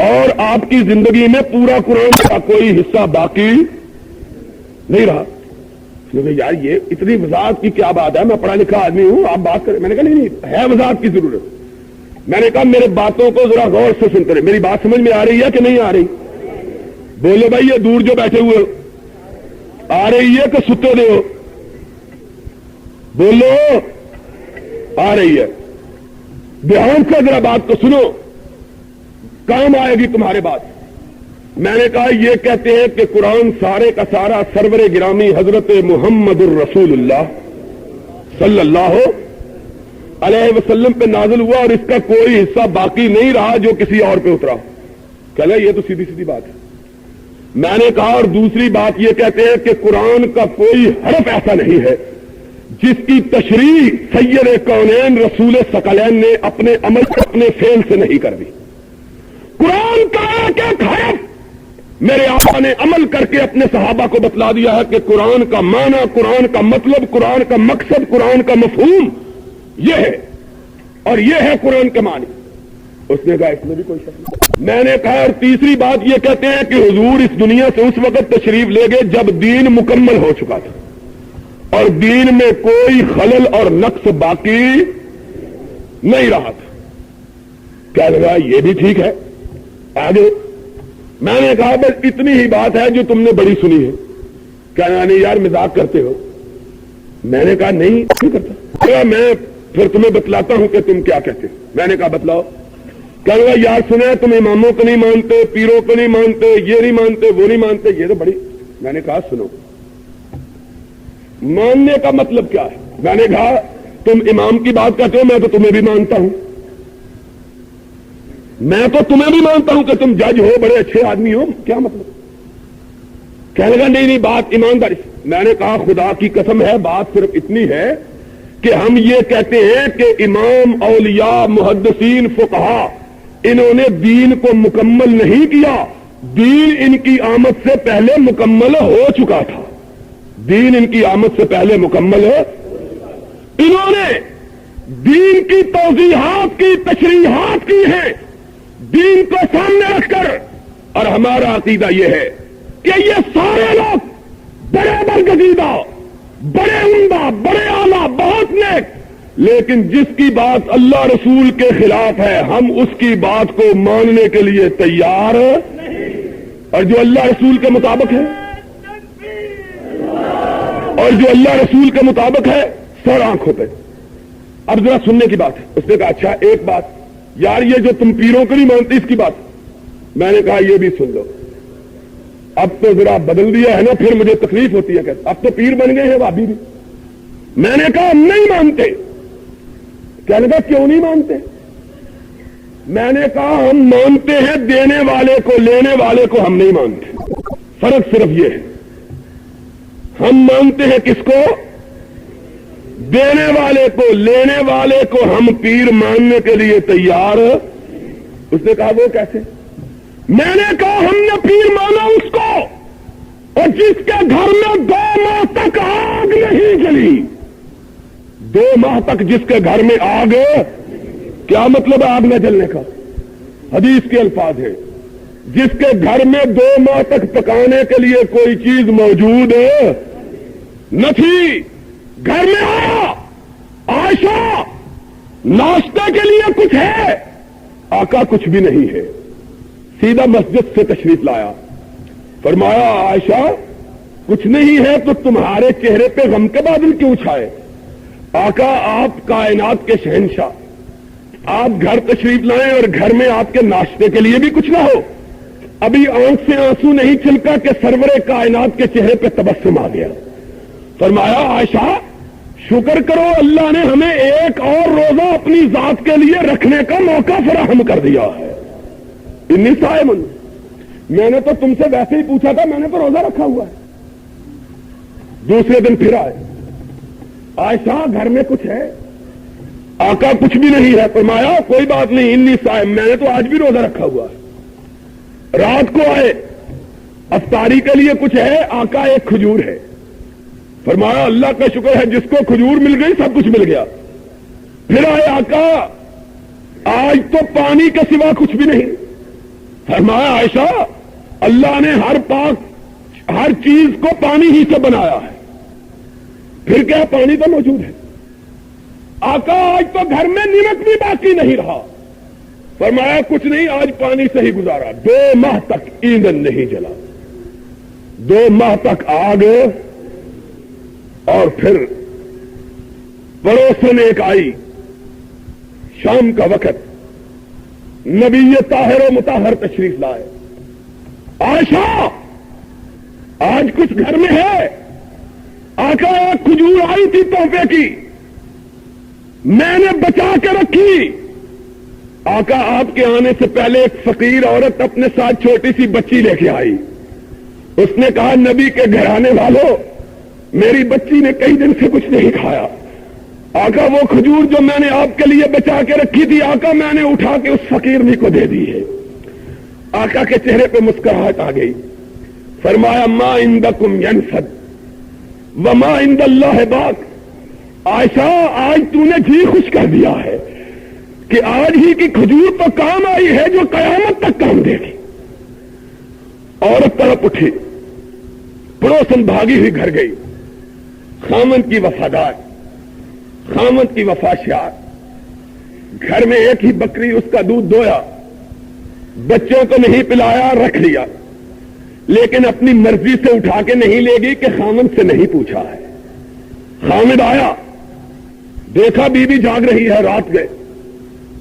اور آپ کی زندگی میں پورا قرآن کا کوئی حصہ باقی نہیں رہا. یار یہ اتنی وضاحت کی کیا بات ہے، میں پڑھا لکھا آدمی ہوں، آپ بات کریں. میں نے کہا نہیں ہے وضاحت کی ضرورت. میں نے کہا میرے باتوں کو ذرا غور سے سنتے رہے. میری بات سمجھ میں آ رہی ہے کہ نہیں آ رہی؟ بولو بھائی یہ دور جو بیٹھے ہوئے آ رہی ہے کہ ستے دے ہو؟ بولو آ رہی ہے. دھیان سے ذرا بات کو سنو، کام آئے گی تمہارے بات. میں نے کہا یہ کہتے ہیں کہ قرآن سارے کا سارا سرور گرامی حضرت محمد الرسول اللہ صلی اللہ علیہ وسلم پہ نازل ہوا اور اس کا کوئی حصہ باقی نہیں رہا جو کسی اور پہ اترا. کہہ لیں یہ تو سیدھی سیدھی بات ہے. میں نے کہا اور دوسری بات یہ کہتے ہیں کہ قرآن کا کوئی حرف ایسا نہیں ہے جس کی تشریح سید کونین رسول ثقلین نے اپنے عمل اپنے فعل سے نہیں کر دی. قرآن کا ایک ایک حرف میرے آقا نے عمل کر کے اپنے صحابہ کو بتلا دیا ہے کہ قرآن کا معنی، قرآن کا مطلب، قرآن کا مقصد، قرآن کا مفہوم یہ ہے اور یہ ہے قرآن کے معنی. اس نے کہا اس میں بھی کوئی شک نہیں. میں نے کہا اور تیسری بات یہ کہتے ہیں کہ حضور اس دنیا سے اس وقت تشریف لے گئے جب دین مکمل ہو چکا تھا اور دین میں کوئی خلل اور نقص باقی نہیں رہا تھا. کیا لگا یہ بھی ٹھیک ہے. آگے میں نے کہا بس اتنی ہی بات ہے جو تم نے بڑی سنی ہے. کیا نہیں یار مذاق کرتے ہو؟ میں نے کہا نہیں کرتا. میں پھر تمہیں بتلاتا ہوں کہ تم کیا کہتے. میں نے کہا بتلاؤ. کیا یار سنا تم اماموں کو نہیں مانتے، پیروں کو نہیں مانتے، یہ نہیں مانتے، وہ نہیں مانتے، یہ تو بڑی. میں نے کہا سنو ماننے کا مطلب کیا ہے. میں نے کہا تم امام کی بات کرتے ہو، میں تو تمہیں بھی مانتا ہوں، میں تو تمہیں بھی مانتا ہوں کہ تم جج ہو، بڑے اچھے آدمی ہو. کیا مطلب؟ کہنے لگا نہیں بات ایمانداری سے. میں نے کہا خدا کی قسم ہے بات صرف اتنی ہے کہ ہم یہ کہتے ہیں کہ امام اولیاء محدثین فقہا انہوں نے دین کو مکمل نہیں کیا. دین ان کی آمد سے پہلے مکمل ہو چکا تھا. دین ان کی آمد سے پہلے مکمل ہے. انہوں نے دین کی توضیحات کی تشریحات کی ہیں دین کو سامنے رکھ کر. اور ہمارا عقیدہ یہ ہے کہ یہ سارے لوگ بڑے برگزیدہ بڑے عمدہ بڑے اعلیٰ بہت نیک لیکن جس کی بات اللہ رسول کے خلاف ہے ہم اس کی بات کو ماننے کے لیے تیار اور جو اللہ رسول کے مطابق ہے سر آنکھوں پہ. اب ذرا سننے کی بات ہے. اس نے کہا اچھا ایک بات یار یہ جو تم پیروں کو نہیں مانتی اس کی بات. میں نے کہا یہ بھی سن لو. اب تو ذرا بدل دیا ہے نا پھر مجھے تکلیف ہوتی ہے کہ اب تو پیر بن گئے ہیں وہابی بھی. میں نے کہا ہم نہیں مانتے. کہنے لگا کیوں نہیں مانتے؟ میں نے کہا ہم مانتے ہیں دینے والے کو لینے والے کو ہم نہیں مانتے. فرق صرف یہ ہے ہم مانتے ہیں کس کو؟ دینے والے کو. لینے والے کو ہم پیر ماننے کے لیے تیار. اس نے کہا وہ کیسے؟ میں نے کہا ہم نے پیر مانا اس کو اور جس کے گھر میں 2 ماہ تک آگ نہیں جلی. 2 ماہ تک جس کے گھر میں آگ. کیا مطلب ہے آگ نہ جلنے کا؟ حدیث کے الفاظ ہیں جس کے گھر میں 2 ماہ تک پکانے کے لیے کوئی چیز موجود نہ تھی گھر میں آیا عائشہ ناشتے کے لیے کچھ ہے آقا کچھ بھی نہیں ہے. سیدھا مسجد سے تشریف لایا. فرمایا عائشہ کچھ نہیں ہے تو تمہارے چہرے پہ غم کے بادل کیوں چھائے؟ آقا آپ کائنات کے شہنشاہ آپ گھر تشریف لائیں اور گھر میں آپ کے ناشتے کے لیے بھی کچھ نہ ہو. ابھی آنکھ سے آنسو نہیں چھلکا کہ سرور کائنات کے چہرے پہ تبسم آ گیا. فرمایا عائشہ شکر کرو اللہ نے ہمیں ایک اور روزہ اپنی ذات کے لیے رکھنے کا موقع فراہم کر دیا ہے. انی صائمن. میں نے تو تم سے ویسے ہی پوچھا تھا میں نے تو روزہ رکھا ہوا ہے. دوسرے دن پھر آئے عائشہ گھر میں کچھ ہے؟ آقا کچھ بھی نہیں ہے. فرمایا کوئی بات نہیں انی صائم میں نے تو آج بھی روزہ رکھا ہوا ہے. رات کو آئے افطاری کے لیے کچھ ہے؟ آقا ایک کھجور ہے. فرمایا اللہ کا شکر ہے جس کو کھجور مل گئی سب کچھ مل گیا. پھر آئے آقا آج تو پانی کے سوا کچھ بھی نہیں. فرمایا عائشہ اللہ نے ہر چیز کو پانی ہی سے بنایا ہے. پھر کیا پانی تو موجود ہے. آقا آج تو گھر میں نمک بھی باقی نہیں رہا. فرمایا کچھ نہیں آج پانی سے ہی گزارا. 2 ماہ تک ایندھن نہیں جلا. 2 ماہ تک آگ. اور پھر پڑوسن ایک آئی شام کا وقت نبی طاہر و مطہر تشریف لائے. عائشہ آج کچھ گھر میں ہے؟ آقا ایک کھجور آئی تھی تحفے کی میں نے بچا کے رکھی. آقا آپ کے آنے سے پہلے ایک فقیر عورت اپنے ساتھ چھوٹی سی بچی لے کے آئی. اس نے کہا نبی کے گھرانے والوں میری بچی نے کئی دن سے کچھ نہیں کھایا. آقا وہ کھجور جو میں نے آپ کے لیے بچا کے رکھی تھی آقا میں نے اٹھا کے اس فقیرنی کو دے دی ہے. آقا کے چہرے پہ مسکراہٹ آ گئی. فرمایا ما عندکم ینفد وما عند اللہ باق. عائشہ آج تو نے جی خوش کر دیا ہے کہ آج ہی کی کھجور تو کام آئی ہے جو قیامت تک کام دے گی. عورت طرف اٹھی پڑوسن بھاگی ہوئی گھر گئی. خامن کی وفادار خامن کی وفاشیار. گھر میں ایک ہی بکری اس کا دودھ دویا بچوں کو نہیں پلایا رکھ لیا لیکن اپنی مرضی سے اٹھا کے نہیں لے گی کہ خامن سے نہیں پوچھا ہے. خامد آیا دیکھا بی بی جاگ رہی ہے. رات گئے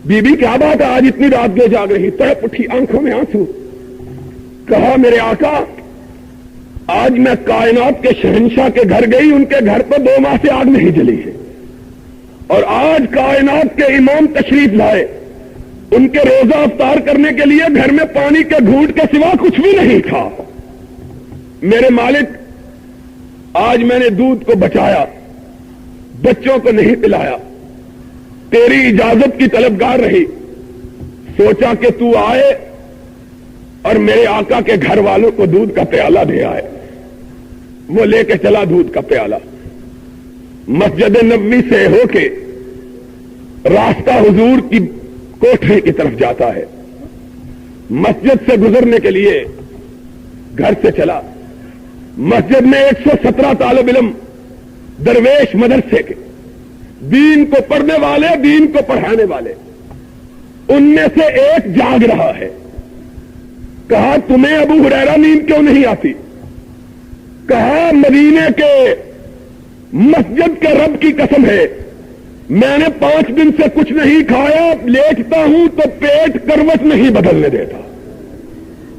بی بی کیا بات ہے آج اتنی رات گئے جاگ رہی؟ تڑپ اٹھی آنکھوں میں آنسو. کہا میرے آقا آج میں کائنات کے شہنشاہ کے گھر گئی ان کے گھر پر 2 ماہ سے آگ نہیں جلی ہے اور آج کائنات کے امام تشریف لائے ان کے روزہ افطار کرنے کے لیے گھر میں پانی کے گھونٹ کے سوا کچھ بھی نہیں تھا. میرے مالک آج میں نے دودھ کو بچایا، بچوں کو نہیں پلایا، تیری اجازت کی طلبگار رہی، سوچا کہ تو آئے اور میرے آقا کے گھر والوں کو دودھ کا پیالہ دے آئے۔ وہ لے کے چلا دودھ کا پیالہ، مسجد نبوی سے ہو کے راستہ حضور کی کوٹھری کی طرف جاتا ہے۔ مسجد سے گزرنے کے لیے گھر سے چلا، مسجد میں 117 طالب علم درویش مدرسے کے، دین کو پڑھنے والے، دین کو پڑھانے والے، ان میں سے ایک جاگ رہا ہے۔ کہا تمہیں ابو ہریرہ نیند کیوں نہیں آتی؟ کہا مدینے کے مسجد کے رب کی قسم ہے، میں نے 5 دن سے کچھ نہیں کھایا، لیٹتا ہوں تو پیٹ کروٹ نہیں بدلنے دیتا،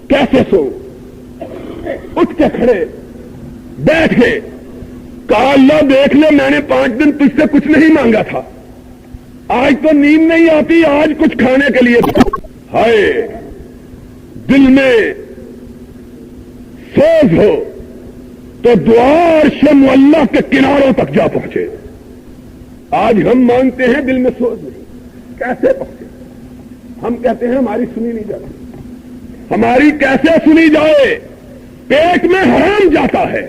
کیسے سو؟ اٹھ کے کھڑے بیٹھ گئے، کہا اللہ دیکھ لے، میں نے 5 دن تجھ سے کچھ نہیں مانگا تھا، آج تو نیند نہیں آتی، آج کچھ کھانے کے لیے۔ ہائے دل میں سوز ہو تو دعا عرش معلیٰ کے کناروں تک جا پہنچے۔ آج ہم مانگتے ہیں، دل میں سوز نہیں، کیسے پہنچے؟ ہم کہتے ہیں ہماری سنی نہیں جاتی، ہماری کیسے سنی جائے؟ پیٹ میں حرام جاتا ہے،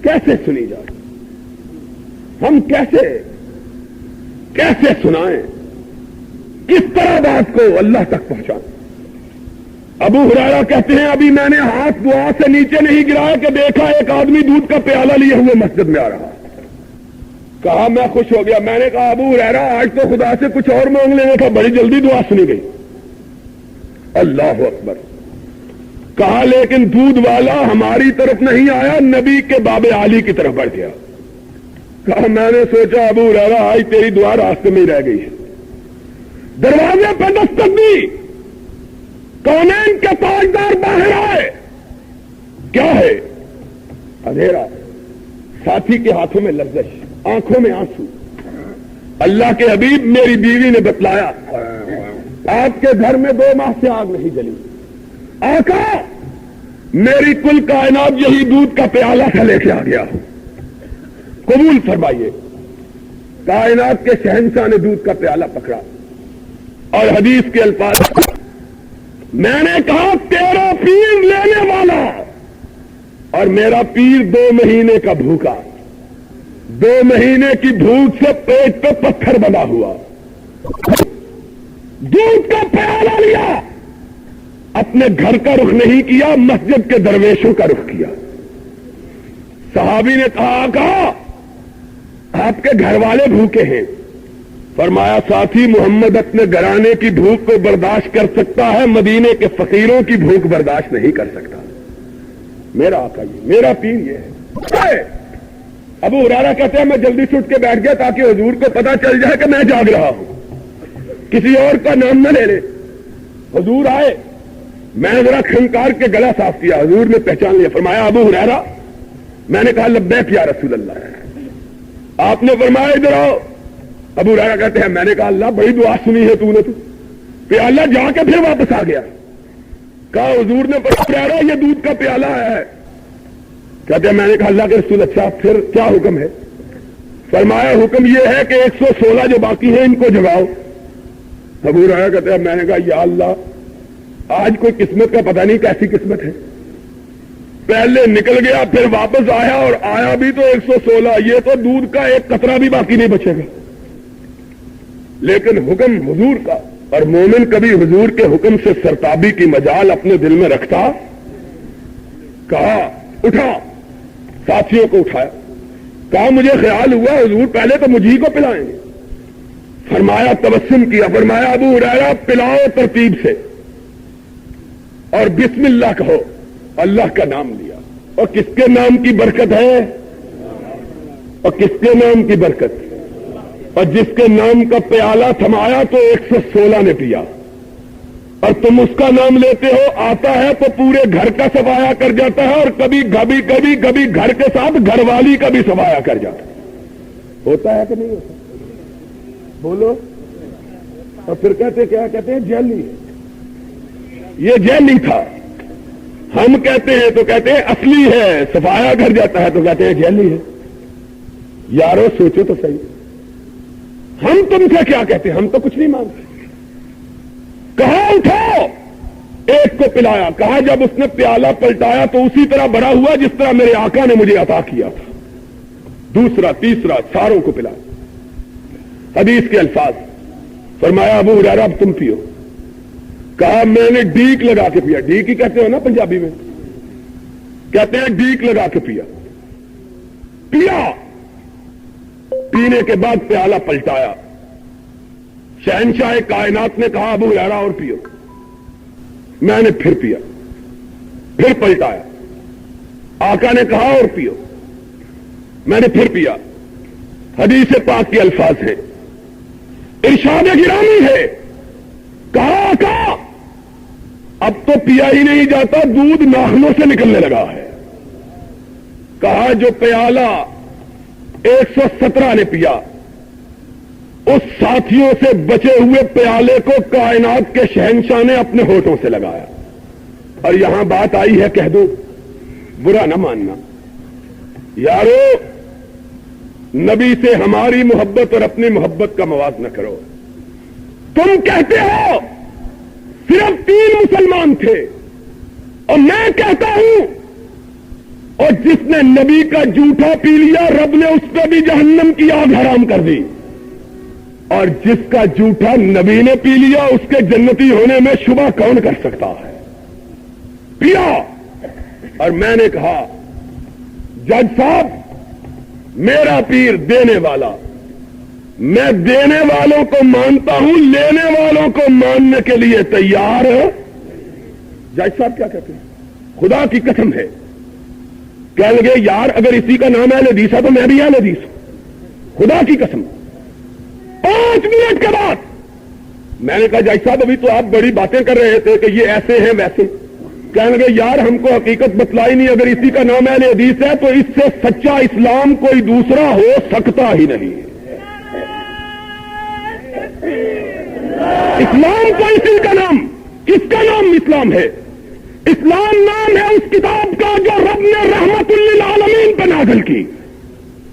کیسے سنی جائے؟ ہم کیسے سنائیں؟ کس طرح بات کو اللہ تک پہنچائیں؟ ابو ہریرہ کہتے ہیں ابھی میں نے ہاتھ دعا سے نیچے نہیں گرایا کہ دیکھا ایک آدمی دودھ کا پیالہ لیے ہوئے مسجد میں آ رہا۔ کہا میں خوش ہو گیا، میں نے کہا ابو ہریرہ آج تو خدا سے کچھ اور مانگ لینا تھا، بڑی جلدی دعا سنی گئی۔ اللہ اکبر۔ کہا لیکن دودھ والا ہماری طرف نہیں آیا، نبی کے باب عالی کی طرف بڑھ گیا۔ کہا میں نے سوچا ابو ہریرہ آج تیری دعا راستے میں ہی رہ گئی ہے۔ دروازے پہ دستک دی، کونین کے تاجدار باہر آئے۔ کیا ہے؟ اندھیرا، ساتھی کے ہاتھوں میں لرزش، آنکھوں میں آنسو۔ اللہ کے حبیب میری بیوی نے بتلایا آپ کے گھر میں 2 ماہ سے آگ نہیں جلی۔ آقا میری کل کائنات یہی دودھ کا پیالہ تھا، لے کے آ گیا ہوں، قبول فرمائیے۔ کائنات کے شہنشاہ نے دودھ کا پیالہ پکڑا اور حدیث کے الفاظ، میں نے کہا تیرا پیر لینے والا اور میرا پیر 2 مہینے کا بھوکا، 2 مہینے کی بھوک سے پیٹ پہ پتھر بنا ہوا، دودھ کا پیالہ لیا، اپنے گھر کا رخ نہیں کیا، مسجد کے درویشوں کا رخ کیا۔ صحابی نے کہا آپ کے گھر والے بھوکے ہیں۔ فرمایا ساتھی محمد اپنے گھرانے کی بھوک کو برداشت کر سکتا ہے، مدینے کے فقیروں کی بھوک برداشت نہیں کر سکتا۔ میرا آقا یہ، میرا پیر یہ ہے۔ ابو ہریرہ کہتے ہیں میں جلدی سے اٹھ کے بیٹھ گیا تاکہ حضور کو پتا چل جائے کہ میں جاگ رہا ہوں، کسی اور کا نام نہ لے لے۔ حضور آئے، میں نے ذرا کھنکار کے گلا صاف کیا، حضور نے پہچان لیا۔ فرمایا ابو ہریرہ، میں نے کہا لبیک یا رسول اللہ۔ آپ نے فرمایا ادھر آؤ۔ ابو ہریرہ کہتے ہیں میں نے کہا اللہ بڑی دعا سنی ہے تو نے تو پیالہ جا کے پھر واپس آ گیا۔ کہا حضور نے فرمایا یہ دودھ کا پیالہ ہے۔ کہتے ہیں میں نے کہا اللہ کے رسول اچھا پھر کیا حکم ہے؟ فرمایا حکم یہ ہے کہ 116 جو باقی ہیں ان کو جگاؤ۔ ابو ہریرہ کہتے ہیں میں نے کہا یا اللہ آج کوئی قسمت کا پتہ نہیں کیسی قسمت ہے، پہلے نکل گیا پھر واپس آیا اور آیا بھی تو 116، یہ تو دودھ کا ایک قطرہ بھی باقی نہیں بچے گا۔ لیکن حکم حضور کا، اور مومن کبھی حضور کے حکم سے سرتابی کی مجال اپنے دل میں رکھتا۔ کہا اٹھا، ساتھیوں کو اٹھایا، کہا مجھے خیال ہوا حضور پہلے تو مجھے کو پلائیں گے۔ فرمایا تبسم کیا، فرمایا ابو ہریرہ پلاؤ ترتیب سے اور بسم اللہ کہو، اللہ کا نام لیا۔ اور کس کے نام کی برکت ہے؟ اور کس کے نام کی برکت؟ اور جس کے نام کا پیالہ تھمایا تو 116 نے پیا، اور تم اس کا نام لیتے ہو، آتا ہے تو پورے گھر کا سفایا کر جاتا ہے، اور کبھی گھر کے ساتھ گھر والی کا بھی سفایا کر جاتا ہے۔ ہوتا ہے کہ نہیں ہوتا؟ بولو۔ اور پھر کہتے کیا کہتے ہیں؟ جیلی، یہ جیلی تھا۔ ہم کہتے ہیں تو کہتے ہیں اصلی ہے، صفایا گھر جاتا ہے تو کہتے ہیں جیلی ہے۔ یارو سوچو تو صحیح، ہم تم سے کیا کہتے ہیں؟ ہم تو کچھ نہیں مانتے۔ کہا اٹھو، ایک کو پلایا، کہا جب اس نے پیالہ پلٹایا تو اسی طرح بھرا ہوا جس طرح میرے آقا نے مجھے عطا کیا تھا۔ دوسرا، تیسرا، ساروں کو پلایا۔ حدیث کے الفاظ، فرمایا ابو ہریرہ اب تم پیو۔ کہا میں نے ڈیک لگا کے پیا، ڈیک ہی کہتے ہو نا پنجابی میں، کہتے ہیں ڈیک لگا کے پیا۔ پینے کے بعد پیالہ پلٹایا، شہنشاہ کائنات نے کہا ابو ہریرہ اور پیو۔ میں نے پھر پیا، پھر پلٹایا، آقا نے کہا اور پیو، میں نے پھر پیا۔ حدیث پاک کے الفاظ ہیں، ارشاد گرامی ہے، کہا آقا اب تو پیا ہی نہیں جاتا، دودھ ناخنوں سے نکلنے لگا ہے۔ کہا جو پیالہ 117 نے پیا، اس ساتھیوں سے بچے ہوئے پیالے کو کائنات کے شہنشاہ نے اپنے ہونٹوں سے لگایا۔ اور یہاں بات آئی ہے، کہہ دو، برا نہ ماننا یارو، نبی سے ہماری محبت اور اپنی محبت کا موازنہ کرو۔ تم کہتے ہو صرف 3 مسلمان تھے، اور میں کہتا ہوں اور جس نے نبی کا جھوٹا پی لیا رب نے اس پہ بھی جہنم کی آگ حرام کر دی، اور جس کا جھوٹا نبی نے پی لیا اس کے جنتی ہونے میں شبہ کون کر سکتا ہے؟ پیا۔ اور میں نے کہا جج صاحب میرا پیر دینے والا، میں دینے والوں کو مانتا ہوں، لینے والوں کو ماننے کے لیے تیار ہے۔ جج صاحب کیا کہتے ہیں؟ خدا کی قسم ہے، کہنے لگے یار اگر اسی کا نام اہل حدیث ہے تو میں بھی اہل حدیث ہوں، خدا کی قسم۔ 5 منٹ کے بعد میں نے کہا جج صاحب ابھی تو آپ بڑی باتیں کر رہے تھے کہ یہ ایسے ہیں ویسے، کہنے لگے یار ہم کو حقیقت بتلائی نہیں، اگر اسی کا نام اہل حدیث ہے تو اس سے سچا اسلام کوئی دوسرا ہو سکتا ہی نہیں۔ اسلام کو اسی کا نام، اس کا نام اسلام ہے۔ اسلام نام ہے اس کتاب کا جو رب نے رحمت للعالمین پہ نازل کی،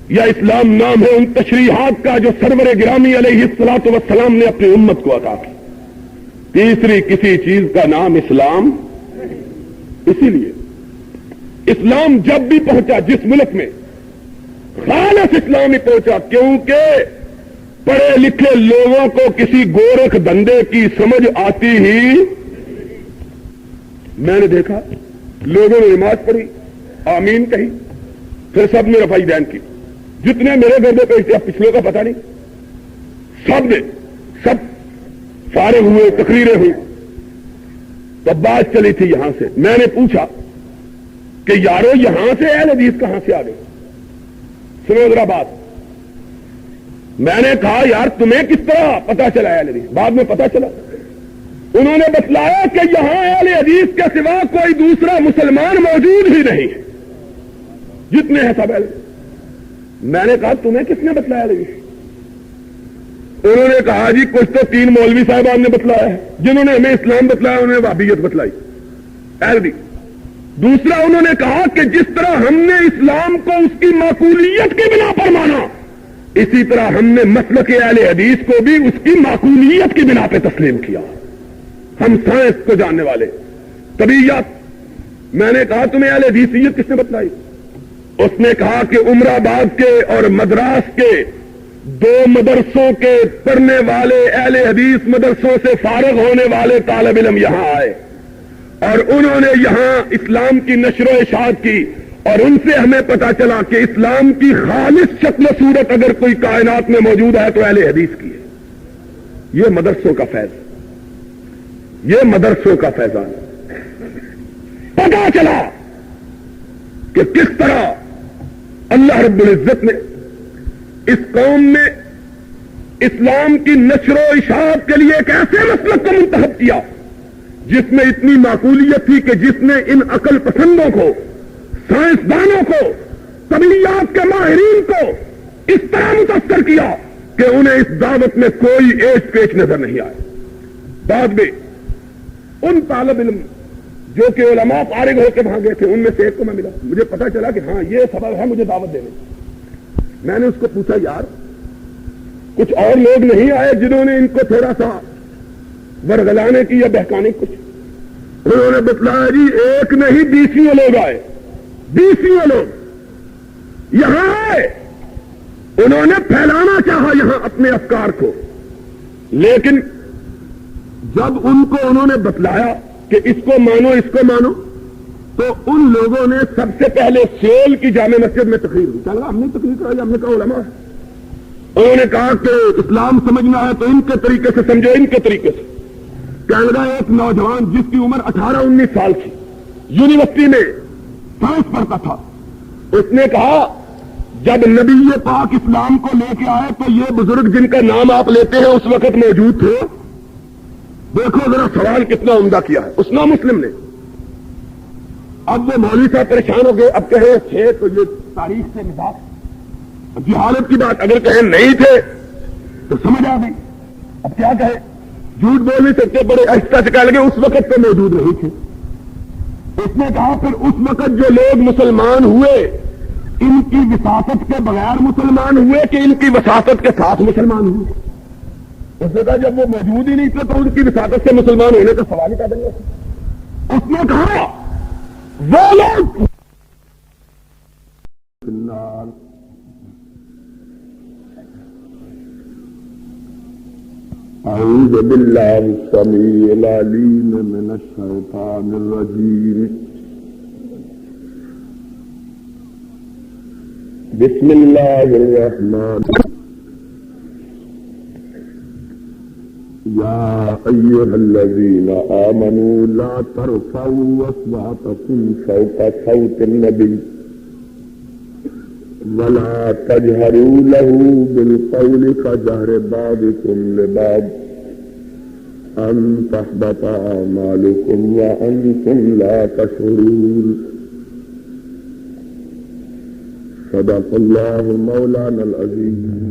یا اسلام نام ہے ان تشریحات کا جو سرور گرامی علیہ الصلوۃ والسلام نے اپنی امت کو عطا کی۔ تیسری کسی چیز کا نام اسلام۔ اسی لیے اسلام جب بھی پہنچا جس ملک میں، خالص اسلام ہی پہنچا، کیونکہ پڑھے لکھے لوگوں کو کسی گورکھ دندے کی سمجھ آتی ہی۔ میں نے دیکھا لوگوں نے نماز پڑھی، آمین کہی، پھر سب نے رفائی دین کی، جتنے میرے گردے پہ تھے، اب پچھلوں کا پتہ نہیں، سب فارغ ہوئے، تقریریں ہوئی، تو بات چلی تھی یہاں سے۔ میں نے پوچھا کہ یارو یہاں سے اہل حدیث کہاں سے آ گئے؟ سنو ذرا بات۔ میں نے کہا یار تمہیں کس طرح پتا چلا اہل حدیث؟ بعد میں پتا چلا، انہوں نے بتلایا کہ یہاں اہل حدیث کے سوا کوئی دوسرا مسلمان موجود ہی نہیں ہے، جتنے ہیں سب اہل حدیث۔ میں نے کہا تمہیں کس نے بتلایا اہل حدیث؟ انہوں نے کہا جی کچھ تو 3 مولوی صاحبان نے بتلایا ہے، جنہوں نے ہمیں اسلام بتلایا انہوں نے وہابیت بتلائی، اہل حدیث۔ دوسرا انہوں نے کہا کہ جس طرح ہم نے اسلام کو اس کی معقولیت کی بنا پر مانا، اسی طرح ہم نے مسلک اہل حدیث کو بھی اس کی معقولیت کی بنا پہ تسلیم کیا۔ ہم سائنس کو جاننے والے، طبیعت۔ میں نے کہا تمہیں اہل حدیثیت کس نے بتلائی؟ اس نے کہا کہ عمر آباد کے اور مدراس کے 2 مدرسوں کے پڑھنے والے اہل حدیث مدرسوں سے فارغ ہونے والے طالب علم یہاں آئے، اور انہوں نے یہاں اسلام کی نشر و اشاعت کی، اور ان سے ہمیں پتا چلا کہ اسلام کی خالص شکل و صورت اگر کوئی کائنات میں موجود ہے تو اہل حدیث کی ہے۔ یہ مدرسوں کا فیض، یہ مدرسوں کا فیضان۔ پتا چلا کہ کس طرح اللہ رب العزت نے اس قوم میں اسلام کی نشر و اشاعت کے لیے ایک ایسے مسلک کو منتخب کیا جس میں اتنی معقولیت تھی کہ جس نے ان عقل پسندوں کو، سائنسدانوں کو، طبیعیات کے ماہرین کو اس طرح متاثر کیا کہ انہیں اس دعوت میں کوئی ایچ پیچ نظر نہیں آئے۔ بعد میں ان طالب علم جو کہ علماء فارغ ہو کے وہاں گئے تھے، ان میں سے ایک کو میں ملا، مجھے پتا چلا کہ ہاں یہ سبب ہے مجھے دعوت دینے. میں نے اس کو پوچھا یار کچھ اور لوگ نہیں آئے جنہوں نے ان کو تھوڑا سا برگلانے کی یا بہکانے کی کچھ؟ انہوں نے بتلایا جی ایک نہیں 20 لوگ آئے، 20 لوگ یہاں آئے، انہوں نے پھیلانا چاہا یہاں اپنے افکار کو، لیکن جب ان کو انہوں نے بتلایا کہ اس کو مانو اس کو مانو، تو ان لوگوں نے سب سے پہلے سیول کی جامع مسجد میں تقریر کی. کہا ہم نے تقریر کرائی، ہم نے کہا علماء. انہوں نے کہا کہ اسلام سمجھنا ہے تو ان کے طریقے سے سمجھو، ان کے طریقے سے. کہنے لگا ایک نوجوان جس کی عمر 18-19 سال تھی، یونیورسٹی میں سائنس پڑھتا تھا، اس نے کہا جب نبی پاک اسلام کو لے کے آئے تو یہ بزرگ جن کا نام آپ لیتے ہیں اس وقت موجود تھے. دیکھو ذرا سوال کتنا عمدہ کیا ہے اس نامسلم نے. اب وہ مولوی صاحب پریشان ہو گئے، اب کہیں تھے تو یہ تاریخ سے مزاج جہالت کی بات، اگر کہیں نہیں تھے تو سمجھ آ گئی. اب کیا کہے، جھوٹ بول نہیں سکتے، بڑے آہستہ سے کہنے لگے اس وقت پہ موجود نہیں تھے. اس نے کہا پھر اس وقت جو لوگ مسلمان ہوئے ان کی وساطت کے بغیر مسلمان ہوئے کہ ان کی وساطت کے ساتھ مسلمان ہوئے؟ اس نے کہا جب وہ موجود ہی نہیں تھے تو ان کی وساطت سے مسلمان ہونے کا سوال ہی پیدا نہیں ہوتا. اس نے کہا وہ لوگ اعوذ باللہ السمیع العلیم من الشیطان الرجیم. بسم اللہ الرحمن یا ایھا الذین آمنوا لا ترفعوا اصواتکم فوق صوت النبی ولا تجهروا له بالقول كجهر بعضكم لبعض أن تحبط أعمالكم وأنتم لا تشعرون. صدق الله مولانا العظيم.